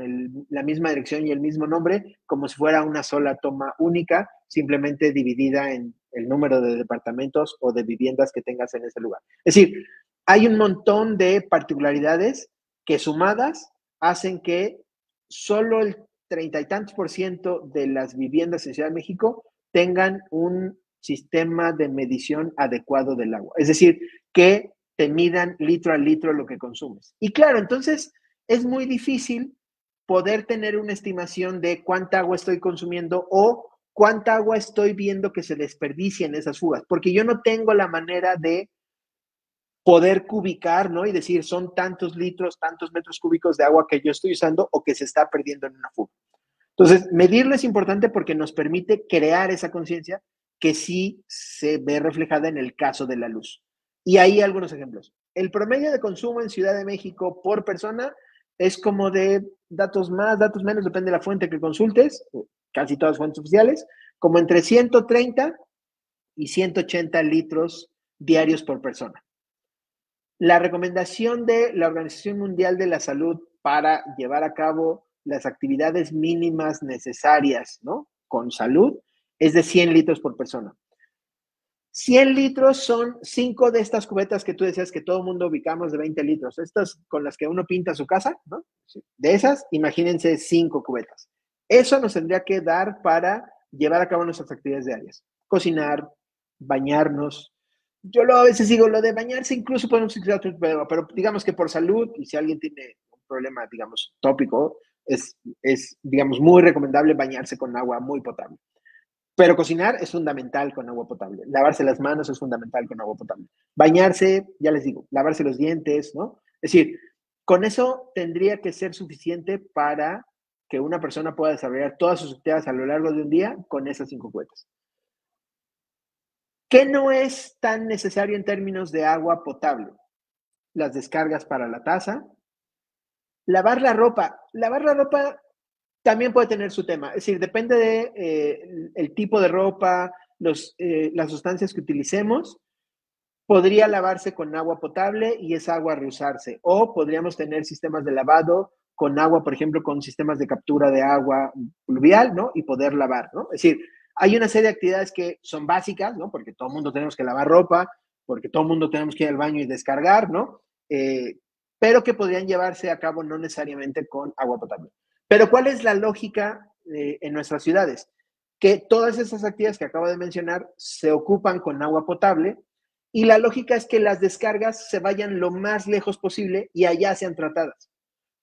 Speaker 2: la misma dirección y el mismo nombre, como si fuera una sola toma única, simplemente dividida en el número de departamentos o de viviendas que tengas en ese lugar. Es decir, hay un montón de particularidades que sumadas hacen que solo el 30 y tantos % de las viviendas en Ciudad de México tengan un sistema de medición adecuado del agua. Es decir, que te midan litro a litro lo que consumes. Y claro, entonces es muy difícil poder tener una estimación de cuánta agua estoy consumiendo o cuánta agua estoy viendo que se desperdicia en esas fugas, porque yo no tengo la manera de poder cubicar, ¿no? Y decir, son tantos litros, tantos metros cúbicos de agua que yo estoy usando o que se está perdiendo en una fuga. Entonces, medirlo es importante porque nos permite crear esa conciencia que sí se ve reflejada en el caso de la luz. Y ahí algunos ejemplos. El promedio de consumo en Ciudad de México por persona es como de datos más, datos menos, depende de la fuente que consultes, casi todas fuentes oficiales, como entre 130 y 180 litros diarios por persona. La recomendación de la Organización Mundial de la Salud para llevar a cabo las actividades mínimas necesarias, ¿no? Con salud, es de 100 litros por persona. 100 litros son 5 de estas cubetas que tú decías que todo el mundo ubicamos de 20 litros. Estas con las que uno pinta su casa, ¿no? De esas, imagínense 5 cubetas. Eso nos tendría que dar para llevar a cabo nuestras actividades diarias. Cocinar, bañarnos. Yo a veces digo, lo de bañarse incluso podemos utilizar otro, pero digamos que por salud, y si alguien tiene un problema, digamos, tópico, digamos, muy recomendable bañarse con agua muy potable. Pero cocinar es fundamental con agua potable. Lavarse las manos es fundamental con agua potable. Bañarse, ya les digo, lavarse los dientes, ¿no? Es decir, con eso tendría que ser suficiente para que una persona pueda desarrollar todas sus actividades a lo largo de un día con esas 5 cubetas. ¿Qué no es tan necesario en términos de agua potable? Las descargas para la taza. Lavar la ropa. Lavar la ropa también puede tener su tema. Es decir, depende de el tipo de ropa, las sustancias que utilicemos. Podría lavarse con agua potable y esa agua reusarse. O podríamos tener sistemas de lavado con agua, por ejemplo, con sistemas de captura de agua pluvial, ¿no? Y poder lavar, ¿no? Es decir, hay una serie de actividades que son básicas, ¿no? Porque todo el mundo tenemos que lavar ropa, porque todo el mundo tenemos que ir al baño y descargar, ¿no? Pero que podrían llevarse a cabo no necesariamente con agua potable. Pero ¿cuál es la lógica en nuestras ciudades? Que todas esas actividades que acabo de mencionar se ocupan con agua potable y la lógica es que las descargas se vayan lo más lejos posible y allá sean tratadas.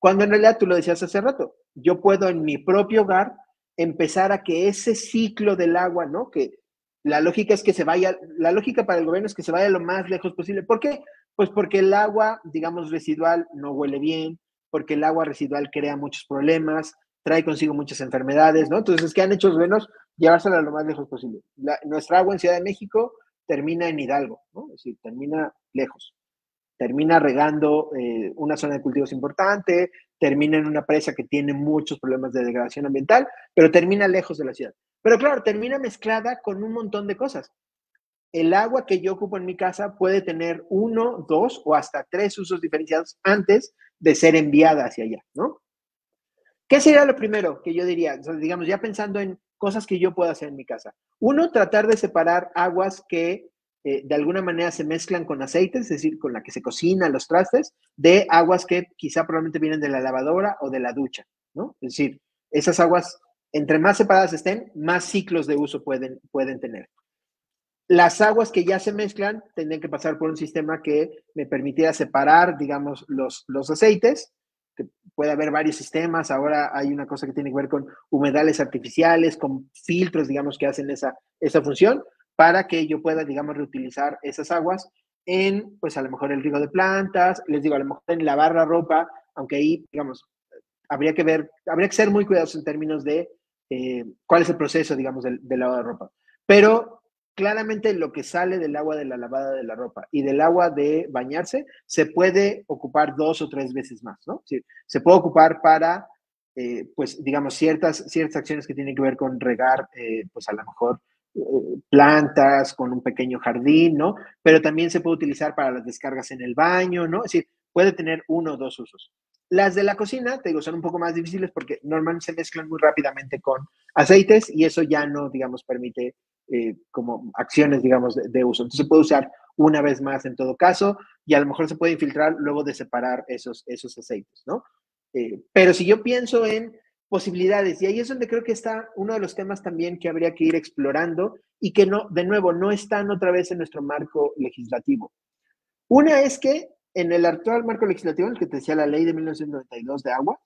Speaker 2: Cuando en realidad tú lo decías hace rato, yo puedo en mi propio hogar empezar a que ese ciclo del agua, ¿no? Que la lógica es que se vaya, la lógica para el gobierno es que se vaya lo más lejos posible. ¿Por qué? Pues porque el agua, digamos, residual no huele bien, porque el agua residual crea muchos problemas, trae consigo muchas enfermedades, ¿no? Entonces, ¿qué han hecho los gobiernos? Llevársela lo más lejos posible. Nuestra agua en Ciudad de México termina en Hidalgo, ¿no? Es decir, termina lejos. Termina regando una zona de cultivos importante, termina en una presa que tiene muchos problemas de degradación ambiental, pero termina lejos de la ciudad. Pero claro, termina mezclada con un montón de cosas. El agua que yo ocupo en mi casa puede tener 1, 2 o hasta 3 usos diferenciados antes de ser enviada hacia allá, ¿no? ¿Qué sería lo primero que yo diría? O sea, digamos, ya pensando en cosas que yo puedo hacer en mi casa. Uno, tratar de separar aguas que de alguna manera se mezclan con aceites, es decir, con la que se cocinan los trastes, de aguas que quizá probablemente vienen de la lavadora o de la ducha, ¿no? Es decir, esas aguas, entre más separadas estén, más ciclos de uso pueden tener. Las aguas que ya se mezclan tendrían que pasar por un sistema que me permitiera separar, digamos, los aceites, que puede haber varios sistemas. Ahora hay una cosa que tiene que ver con humedales artificiales, con filtros, digamos, que hacen esa función para que yo pueda, digamos, reutilizar esas aguas en, pues a lo mejor el riego de plantas, les digo, a lo mejor en lavar la ropa, aunque ahí, digamos, habría que ser muy cuidadosos en términos de cuál es el proceso, digamos, del lavado de ropa. Pero claramente lo que sale del agua de la lavada de la ropa y del agua de bañarse se puede ocupar 2 o 3 veces más, ¿no? Sí, se puede ocupar para, pues, digamos, ciertas acciones que tienen que ver con regar, pues, a lo mejor plantas, con un pequeño jardín, ¿no? Pero también se puede utilizar para las descargas en el baño, ¿no? Es decir, puede tener 1 o 2 usos. Las de la cocina, te digo, son un poco más difíciles porque normalmente se mezclan muy rápidamente con aceites y eso ya no, digamos, permite como acciones, digamos, de uso. Entonces se puede usar una vez más en todo caso y a lo mejor se puede infiltrar luego de separar esos aceites, ¿no? Pero si yo pienso en posibilidades. Y ahí es donde creo que está uno de los temas también que habría que ir explorando y que no, de nuevo, no están otra vez en nuestro marco legislativo. Una es que en el actual marco legislativo, el que te decía la ley de 1992 de agua,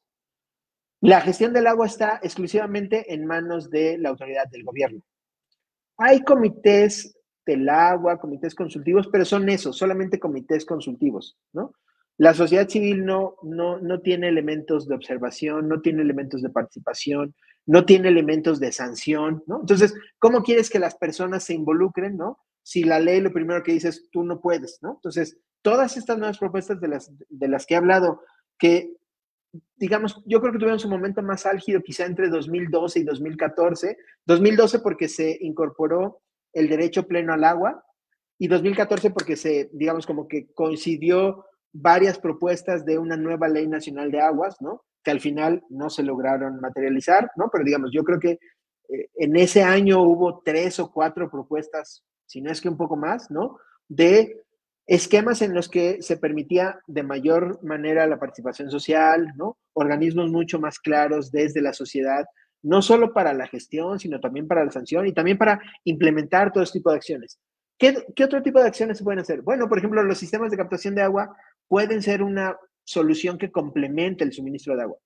Speaker 2: la gestión del agua está exclusivamente en manos de la autoridad del gobierno. Hay comités del agua, comités consultivos, pero son esos, solamente comités consultivos, ¿no? La sociedad civil no tiene elementos de observación, no tiene elementos de participación, no tiene elementos de sanción, ¿no? Entonces, ¿cómo quieres que las personas se involucren, ¿no? Si la ley lo primero que dice es tú no puedes, ¿no? Entonces, todas estas nuevas propuestas de las que he hablado, que digamos, yo creo que tuvieron su momento más álgido quizá entre 2012 y 2014. 2012 porque se incorporó el derecho pleno al agua y 2014 porque se, digamos, como que coincidió varias propuestas de una nueva ley nacional de aguas, ¿no? Que al final no se lograron materializar, ¿no? Pero digamos, yo creo que en ese año hubo 3 o 4 propuestas, si no es que un poco más, ¿no? De esquemas en los que se permitía de mayor manera la participación social, ¿no? Organismos mucho más claros desde la sociedad, no solo para la gestión, sino también para la sanción y también para implementar todo este tipo de acciones. ¿Qué otro tipo de acciones se pueden hacer? Bueno, por ejemplo, los sistemas de captación de agua pueden ser una solución que complemente el suministro de agua.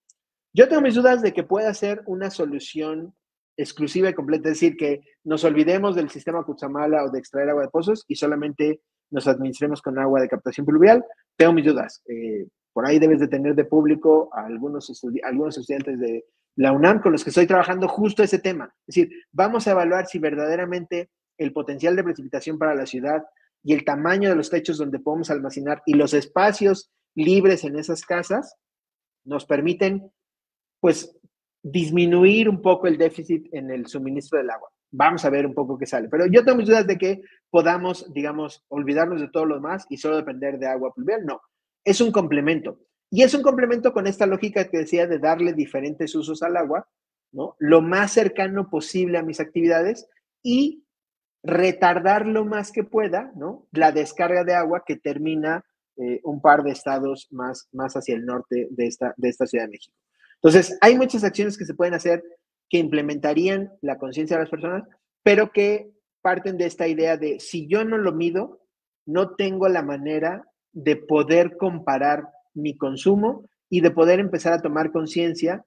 Speaker 2: Yo tengo mis dudas de que pueda ser una solución exclusiva y completa, es decir, que nos olvidemos del sistema Cutzamala o de extraer agua de pozos y solamente nos administremos con agua de captación pluvial. Tengo mis dudas. Por ahí debes de tener de público a algunos estudiantes de la UNAM con los que estoy trabajando justo ese tema. Es decir, vamos a evaluar si verdaderamente el potencial de precipitación para la ciudad y el tamaño de los techos donde podemos almacenar y los espacios libres en esas casas nos permiten pues disminuir un poco el déficit en el suministro del agua. Vamos a ver un poco qué sale. Pero yo tengo mis dudas de que podamos, digamos, olvidarnos de todo lo demás y solo depender de agua pluvial. No, es un complemento. Y es un complemento con esta lógica que decía de darle diferentes usos al agua, ¿no? Lo más cercano posible a mis actividades y retardar lo más que pueda, ¿no? La descarga de agua que termina un par de estados más hacia el norte de esta Ciudad de México. Entonces, hay muchas acciones que se pueden hacer que implementarían la conciencia de las personas, pero que parten de esta idea de si yo no lo mido, no tengo la manera de poder comparar mi consumo y de poder empezar a tomar conciencia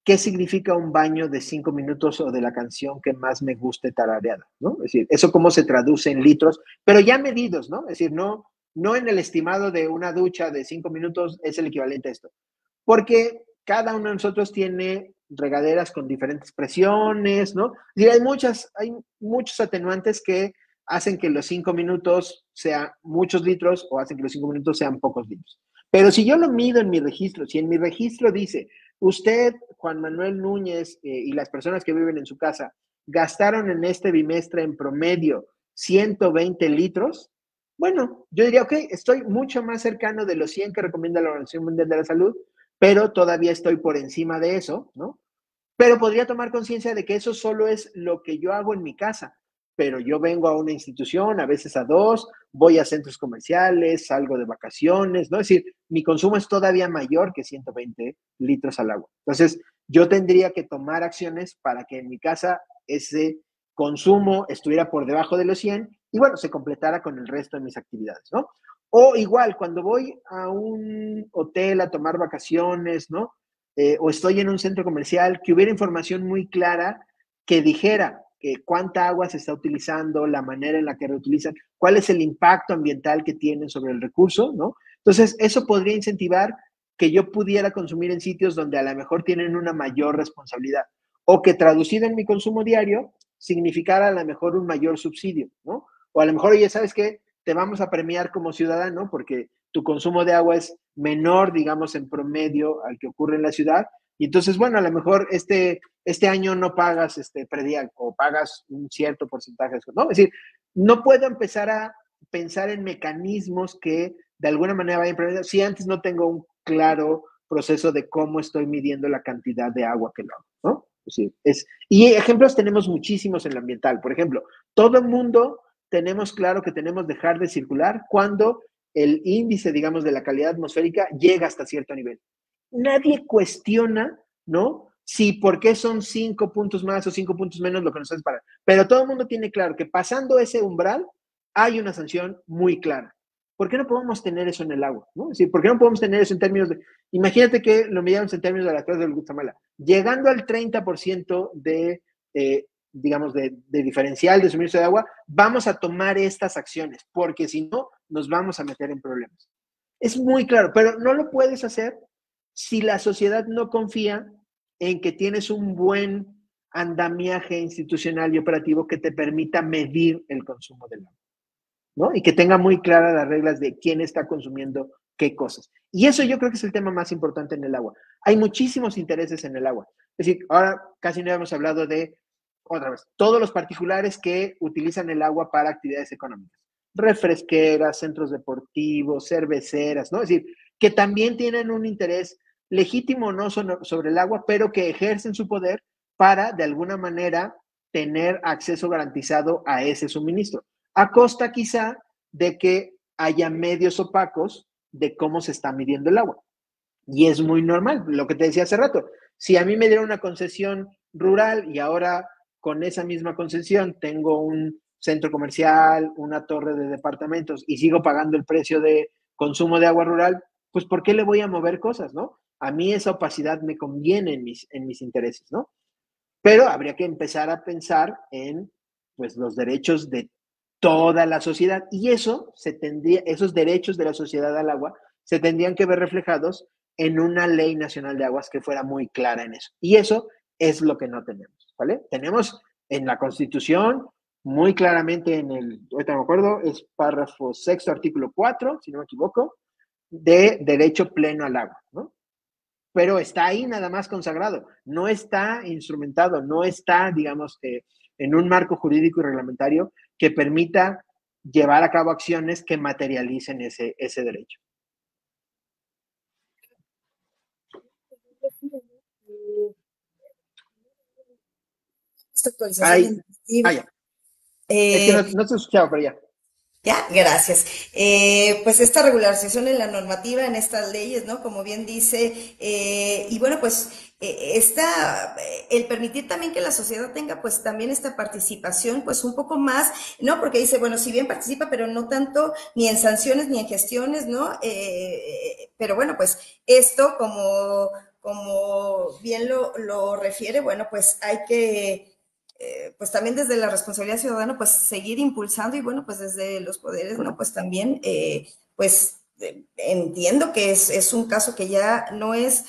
Speaker 2: qué significa un baño de 5 minutos o de la canción que más me guste tarareada, ¿no? Es decir, eso cómo se traduce en litros, pero ya medidos, ¿no? Es decir, no en el estimado de una ducha de 5 minutos es el equivalente a esto, porque cada uno de nosotros tiene regaderas con diferentes presiones, ¿no? Y hay muchos atenuantes que hacen que los 5 minutos sean muchos litros o hacen que los 5 minutos sean pocos litros. Pero si yo lo mido en mi registro, si en mi registro dice, usted, Juan Manuel Núñez, y las personas que viven en su casa, gastaron en este bimestre en promedio 120 litros, bueno, yo diría, ok, estoy mucho más cercano de los 100 que recomienda la Organización Mundial de la Salud, pero todavía estoy por encima de eso, ¿no? Pero podría tomar conciencia de que eso solo es lo que yo hago en mi casa, pero yo vengo a una institución, a veces a dos, voy a centros comerciales, salgo de vacaciones, ¿no? Es decir, mi consumo es todavía mayor que 120 litros al agua. Entonces, yo tendría que tomar acciones para que en mi casa ese consumo estuviera por debajo de los 100 y bueno, se completara con el resto de mis actividades, ¿no? O igual, cuando voy a un hotel a tomar vacaciones, ¿no? O estoy en un centro comercial, que hubiera información muy clara que dijera que cuánta agua se está utilizando, la manera en la que reutilizan, cuál es el impacto ambiental que tienen sobre el recurso, ¿no? Entonces, eso podría incentivar que yo pudiera consumir en sitios donde a lo mejor tienen una mayor responsabilidad o que traducido en mi consumo diario significara a lo mejor un mayor subsidio, ¿no? O a lo mejor, oye, ¿sabes qué? Te vamos a premiar como ciudadano porque tu consumo de agua es menor, digamos, en promedio al que ocurre en la ciudad. Y entonces, bueno, a lo mejor este año no pagas predial o pagas un cierto porcentaje. ¿No? Es decir, no puedo empezar a pensar en mecanismos que de alguna manera vayan a implementar si antes no tengo un claro proceso de cómo estoy midiendo la cantidad de agua que lo hago, ¿no? Y ejemplos tenemos muchísimos en el ambiental. Por ejemplo, todo el mundo tenemos claro que tenemos que dejar de circular cuando el índice, digamos, de la calidad atmosférica llega hasta cierto nivel. Nadie cuestiona ¿no? Sí, ¿por qué son 5 puntos más o 5 puntos menos lo que nos hace parar? Pero todo el mundo tiene claro que pasando ese umbral hay una sanción muy clara. ¿Por qué no podemos tener eso en el agua? ¿No? Es decir, ¿por qué no podemos tener eso en términos de... Imagínate que lo midamos en términos de la clase del Guatemala. Llegando al 30% digamos, de diferencial de suministro de agua, vamos a tomar estas acciones, porque si no, nos vamos a meter en problemas. Es muy claro, pero no lo puedes hacer si la sociedad no confía en que tienes un buen andamiaje institucional y operativo que te permita medir el consumo del agua, ¿no? Y que tenga muy claras las reglas de quién está consumiendo qué cosas. Y eso yo creo que es el tema más importante en el agua. Hay muchísimos intereses en el agua. Es decir, ahora casi no hemos hablado de, otra vez, todos los particulares que utilizan el agua para actividades económicas. Refresqueras, centros deportivos, cerveceras, ¿no? Es decir, que también tienen un interés legítimo o no sobre el agua, pero que ejercen su poder para, de alguna manera, tener acceso garantizado a ese suministro, a costa quizá de que haya medios opacos de cómo se está midiendo el agua. Y es muy normal, lo que te decía hace rato. Si a mí me dieron una concesión rural y ahora con esa misma concesión tengo un centro comercial, una torre de departamentos y sigo pagando el precio de consumo de agua rural, pues ¿por qué le voy a mover cosas, no? A mí esa opacidad me conviene en mis intereses, ¿no? Pero habría que empezar a pensar en pues, los derechos de toda la sociedad y eso se tendría, esos derechos de la sociedad al agua se tendrían que ver reflejados en una ley nacional de aguas que fuera muy clara en eso. Y eso es lo que no tenemos, ¿vale? Tenemos en la Constitución, muy claramente en el, ahorita no me acuerdo, es párrafo sexto, artículo 4, si no me equivoco, de derecho pleno al agua, ¿no? Pero está ahí nada más consagrado, no está instrumentado, no está, digamos, en un marco jurídico y reglamentario que permita llevar a cabo acciones que materialicen ese derecho.
Speaker 1: Esta actualización
Speaker 2: Ay,
Speaker 1: legislativa.
Speaker 2: ya. Es que no se escuchaba, pero ya.
Speaker 1: Ya, gracias. Pues esta regularización en la normativa, en estas leyes, ¿no? Como bien dice, y bueno, pues el permitir también que la sociedad tenga pues también esta participación, pues un poco más, ¿no? Porque dice, bueno, si bien participa, pero no tanto ni en sanciones ni en gestiones, ¿no? Pero bueno, pues esto, como bien lo refiere, bueno, pues hay que pues también desde la responsabilidad ciudadana, pues seguir impulsando y bueno, pues desde los poderes, ¿no? Pues también, pues entiendo que es un caso que ya no es,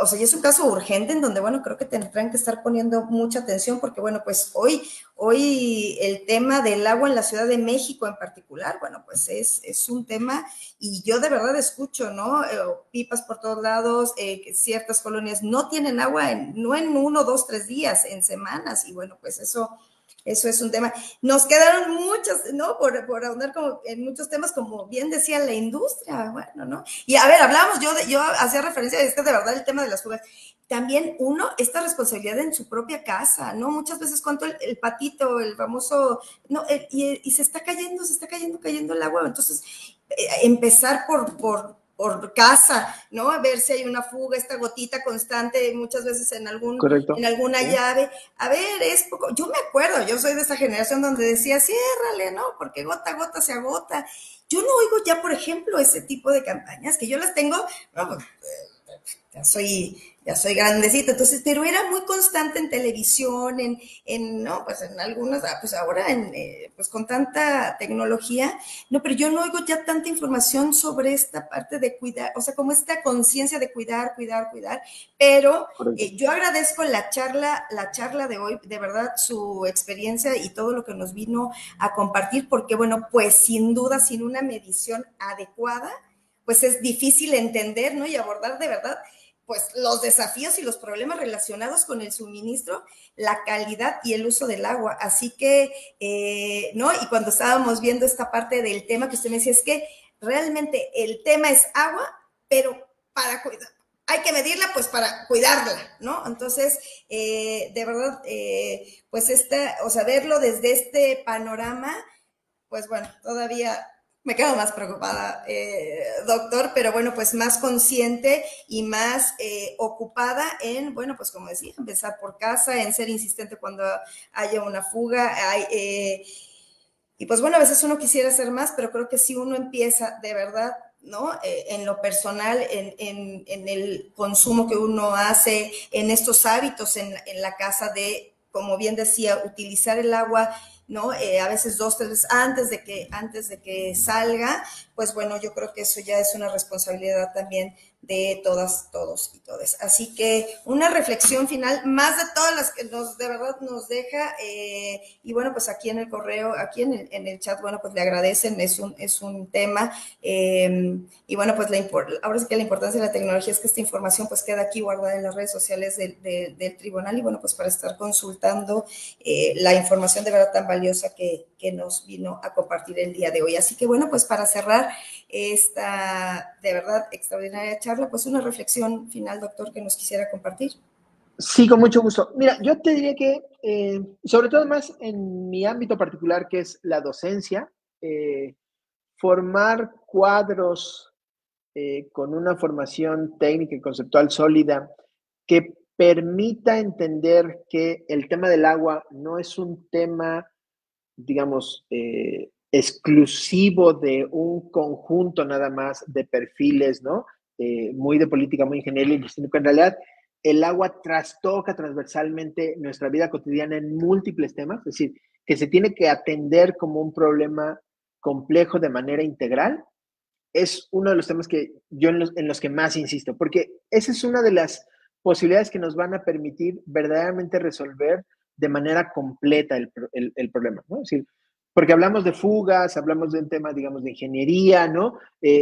Speaker 1: o sea, ya es un caso urgente en donde, bueno, creo que tendrán que estar poniendo mucha atención porque, bueno, pues hoy el tema del agua en la Ciudad de México en particular, bueno, pues es un tema y yo de verdad escucho, ¿no? Pipas por todos lados, que ciertas colonias no tienen agua, no en 1, 2, 3 días, en semanas, y bueno, pues eso es un tema. Nos quedaron muchos, ¿no? Por ahondar como en muchos temas, como bien decía la industria, bueno, ¿no? Y a ver, hablábamos, yo hacía referencia a este, de verdad, el tema de las fugas. También uno, esta responsabilidad en su propia casa, ¿no? Muchas veces cuando el patito, el famoso, no, y se está cayendo el agua. Entonces, empezar por casa, ¿no? A ver si hay una fuga, esta gotita constante, muchas veces
Speaker 2: Correcto.
Speaker 1: en alguna
Speaker 2: ¿Sí?
Speaker 1: llave. A ver, es poco. Yo me acuerdo, yo soy de esa generación donde decía, ciérrale, ¿no? Porque gota a gota se agota. Yo no oigo ya, por ejemplo, ese tipo de campañas, que yo las tengo, no, ya soy grandecita, entonces, pero era muy constante en televisión, no, pues en algunas, pues ahora pues con tanta tecnología, no, pero yo no oigo ya tanta información sobre esta parte de cuidar, o sea, como esta conciencia de cuidar, pero
Speaker 2: Correcto.
Speaker 1: yo agradezco la charla de hoy, de verdad, su experiencia y todo lo que nos vino a compartir, porque bueno, pues sin duda, sin una medición adecuada, pues es difícil entender, ¿no? Y abordar de verdad pues los desafíos y los problemas relacionados con el suministro, la calidad y el uso del agua. Así que, ¿no? Y cuando estábamos viendo esta parte del tema que usted me decía, es que realmente el tema es agua, pero para cuidar, hay que medirla pues para cuidarla, ¿no? Entonces, de verdad, pues o sea, verlo desde este panorama, pues bueno, todavía Me quedo más preocupada, doctor, pero bueno, pues más consciente y más ocupada en, bueno, pues como decía, empezar por casa, en ser insistente cuando haya una fuga. Y pues bueno, a veces uno quisiera hacer más, pero creo que si uno empieza de verdad, ¿no? En lo personal, en el consumo que uno hace, en estos hábitos en la casa de, como bien decía, utilizar el agua, ¿no? A veces 2, 3 veces antes de que salga, pues bueno, yo creo que eso ya es una responsabilidad también de todas, todos y todes. Así que una reflexión final, más de todas las que nos de verdad nos deja, y bueno, pues aquí en el correo, aquí en el chat, bueno, pues le agradecen, es un tema, y bueno, pues ahora sí que la importancia de la tecnología es que esta información pues queda aquí guardada en las redes sociales del tribunal, y bueno, pues para estar consultando la información de verdad tan valiosa que nos vino a compartir el día de hoy. Así que bueno, pues para cerrar esta de verdad extraordinaria charla, pues una reflexión final, doctor, que nos quisiera compartir.
Speaker 2: Sí, con mucho gusto. Mira, yo te diría que, sobre todo más en mi ámbito particular, que es la docencia, formar cuadros con una formación técnica y conceptual sólida que permita entender que el tema del agua no es un tema, digamos, exclusivo de un conjunto nada más de perfiles, ¿no? Muy de política, muy ingeniería, sino que en realidad el agua trastoca transversalmente nuestra vida cotidiana en múltiples temas, es decir, que se tiene que atender como un problema complejo de manera integral, es uno de los temas que yo en los que más insisto, porque esa es una de las posibilidades que nos van a permitir verdaderamente resolver de manera completa el problema, ¿no? Es decir, porque hablamos de fugas, hablamos de un tema, digamos, de ingeniería, ¿no?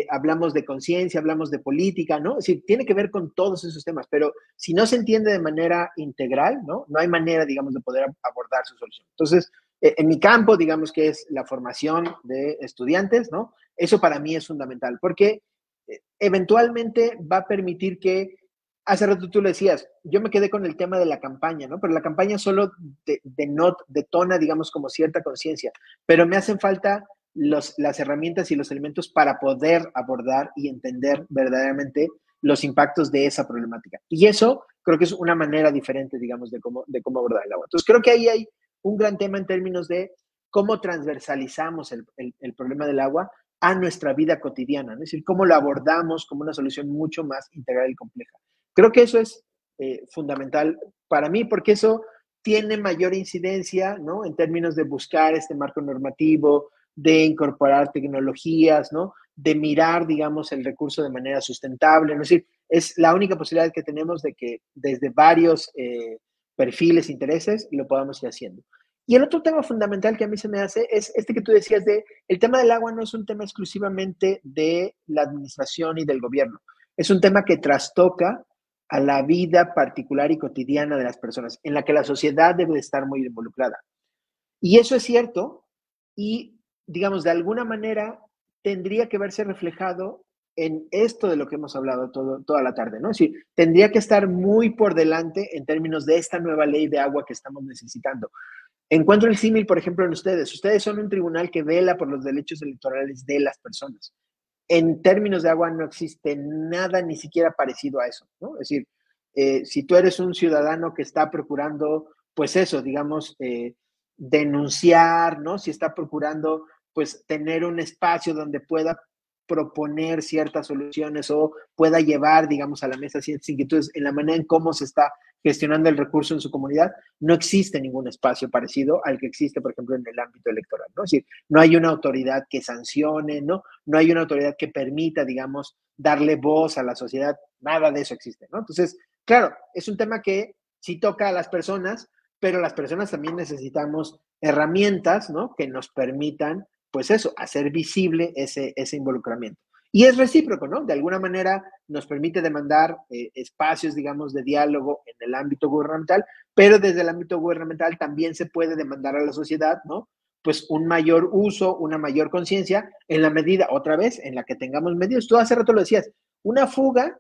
Speaker 2: Hablamos de conciencia, hablamos de política, ¿no? Es decir, tiene que ver con todos esos temas, pero si no se entiende de manera integral, ¿no? No hay manera, digamos, de poder abordar su solución. Entonces, en mi campo, digamos que es la formación de estudiantes, ¿no? Eso para mí es fundamental, porque eventualmente va a permitir que, hace rato tú lo decías, yo me quedé con el tema de la campaña, ¿no? Pero la campaña solo detona, digamos, como cierta conciencia, pero me hacen falta las herramientas y los elementos para poder abordar y entender verdaderamente los impactos de esa problemática. Y eso creo que es una manera diferente, digamos, de cómo abordar el agua. Entonces, creo que ahí hay un gran tema en términos de cómo transversalizamos el problema del agua a nuestra vida cotidiana, ¿no? Es decir, cómo lo abordamos como una solución mucho más integral y compleja. Creo que eso es fundamental para mí porque eso tiene mayor incidencia, ¿no? En términos de buscar este marco normativo, de incorporar tecnologías, ¿no? De mirar, digamos, el recurso de manera sustentable, ¿no? Es decir, es la única posibilidad que tenemos de que desde varios perfiles, intereses, lo podamos ir haciendo. Y el otro tema fundamental que a mí se me hace es este que tú decías de el tema del agua no es un tema exclusivamente de la administración y del gobierno. Es un tema que trastoca a la vida particular y cotidiana de las personas, en la que la sociedad debe de estar muy involucrada. Y eso es cierto y, digamos, de alguna manera tendría que verse reflejado en esto de lo que hemos hablado toda la tarde, ¿no? Es decir, tendría que estar muy por delante en términos de esta nueva ley de agua que estamos necesitando. Encuentro el símil, por ejemplo, en ustedes. Ustedes son un tribunal que vela por los derechos electorales de las personas. En términos de agua no existe nada ni siquiera parecido a eso, ¿no? Es decir, si tú eres un ciudadano que está procurando, pues eso, digamos, denunciar, ¿no? Si está procurando, pues, tener un espacio donde pueda proponer ciertas soluciones o pueda llevar, digamos, a la mesa ciertas inquietudes en la manera en cómo se está gestionando el recurso en su comunidad, no existe ningún espacio parecido al que existe, por ejemplo, en el ámbito electoral, ¿no? Es decir, no hay una autoridad que sancione, ¿no? No hay una autoridad que permita, digamos, darle voz a la sociedad, nada de eso existe, ¿no? Entonces, claro, es un tema que sí toca a las personas, pero las personas también necesitamos herramientas, ¿no? Que nos permitan, pues eso, hacer visible ese involucramiento. Y es recíproco, ¿no? De alguna manera nos permite demandar espacios, digamos, de diálogo en el ámbito gubernamental, pero desde el ámbito gubernamental también se puede demandar a la sociedad, ¿no? Pues un mayor uso, una mayor conciencia, en la medida, otra vez, en la que tengamos medios. Tú hace rato lo decías, una fuga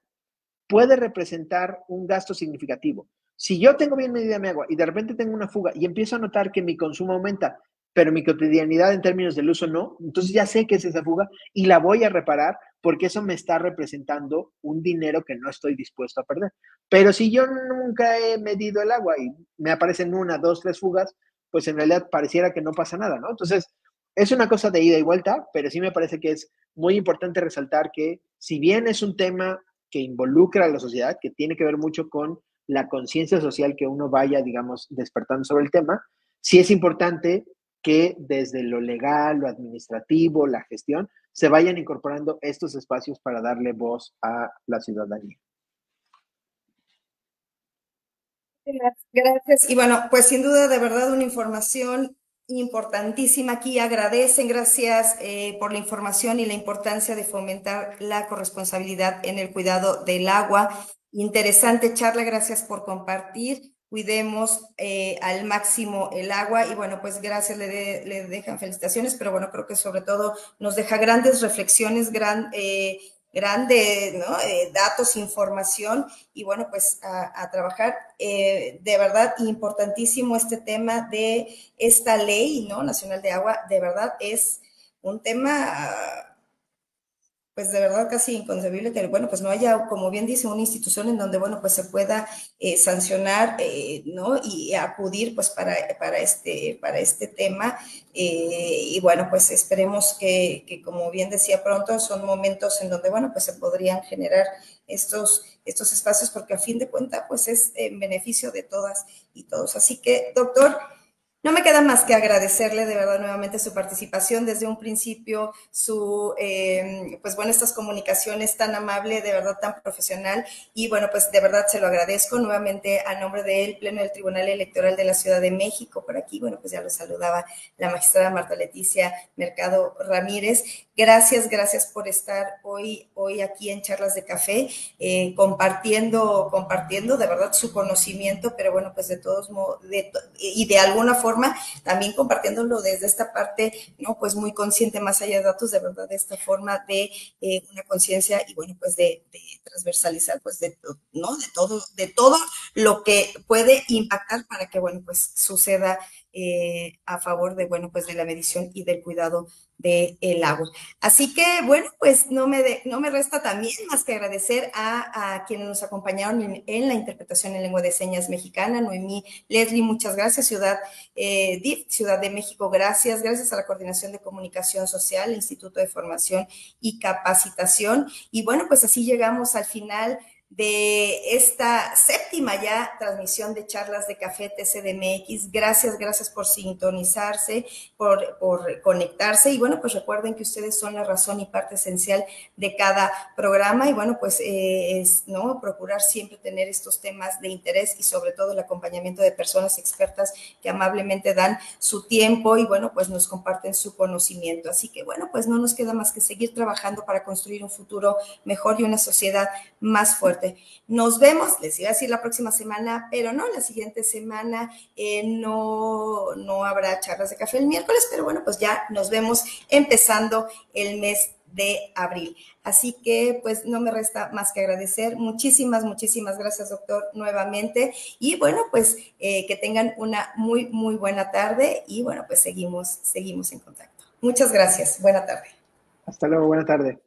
Speaker 2: puede representar un gasto significativo. Si yo tengo bien medida mi agua y de repente tengo una fuga y empiezo a notar que mi consumo aumenta, pero mi cotidianidad en términos del uso no. Entonces ya sé que es esa fuga y la voy a reparar porque eso me está representando un dinero que no estoy dispuesto a perder. Pero si yo nunca he medido el agua y me aparecen una, dos, tres fugas, pues en realidad pareciera que no pasa nada, ¿no? Entonces, es una cosa de ida y vuelta, pero sí me parece que es muy importante resaltar que si bien es un tema que involucra a la sociedad, que tiene que ver mucho con la conciencia social que uno vaya, digamos, despertando sobre el tema, sí es importante que desde lo legal, lo administrativo, la gestión, se vayan incorporando estos espacios para darle voz a la ciudadanía.
Speaker 1: Gracias. Y bueno, pues sin duda, de verdad, una información importantísima aquí. Agradecen, gracias por la información y la importancia de fomentar la corresponsabilidad en el cuidado del agua. Interesante charla, gracias por compartir. Cuidemos al máximo el agua y bueno, pues gracias, le dejan felicitaciones, pero bueno, creo que sobre todo nos deja grandes reflexiones, grande, ¿no? Datos, información y bueno, pues a trabajar. De verdad, importantísimo este tema de esta ley, ¿no? Nacional de Agua, de verdad es un tema pues de verdad casi inconcebible que, bueno, pues no haya, como bien dice, una institución en donde, bueno, pues se pueda sancionar, ¿no? Y acudir, pues, para este tema. Y bueno, pues esperemos como bien decía pronto, son momentos en donde, bueno, pues se podrían generar estos espacios, porque a fin de cuentas, pues es en beneficio de todas y todos. Así que, doctor, no me queda más que agradecerle de verdad nuevamente su participación desde un principio, pues bueno, estas comunicaciones tan amable, de verdad tan profesional y bueno, pues de verdad se lo agradezco nuevamente a nombre del Pleno del Tribunal Electoral de la Ciudad de México. Por aquí, bueno, pues ya lo saludaba la magistrada Marta Leticia Mercado Ramírez. Gracias, gracias por estar hoy aquí en Charlas de Café, compartiendo de verdad su conocimiento, pero bueno, pues de todos modos, y de alguna forma también compartiéndolo desde esta parte, ¿no? Pues muy consciente, más allá de datos, de verdad, de esta forma de una conciencia y bueno, pues de transversalizar, pues ¿no? De todo lo que puede impactar para que, bueno, pues suceda a favor de, bueno, pues de la medición y del cuidado del agua. Así que, bueno, pues no me resta también más que agradecer a quienes nos acompañaron en la interpretación en lengua de señas mexicana. Noemí, Leslie, muchas gracias. DIF, Ciudad de México, gracias. Gracias a la Coordinación de Comunicación Social, Instituto de Formación y Capacitación. Y bueno, pues así llegamos al final de esta séptima ya transmisión de Charlas de Café TCDMX. Gracias, gracias por sintonizarse, por conectarse y bueno, pues recuerden que ustedes son la razón y parte esencial de cada programa y bueno, pues es, ¿no? Procurar siempre tener estos temas de interés y sobre todo el acompañamiento de personas expertas que amablemente dan su tiempo y bueno, pues nos comparten su conocimiento. Así que bueno, pues no nos queda más que seguir trabajando para construir un futuro mejor y una sociedad más fuerte. Nos vemos, les iba a decir la próxima semana, pero no, la siguiente semana no habrá charlas de café el miércoles, pero bueno, pues ya nos vemos empezando el mes de abril. Así que pues no me resta más que agradecer. Muchísimas, muchísimas gracias, doctor, nuevamente. Y bueno, pues que tengan una muy, muy buena tarde y bueno, pues seguimos en contacto. Muchas gracias. Buena tarde.
Speaker 2: Hasta luego, buena tarde.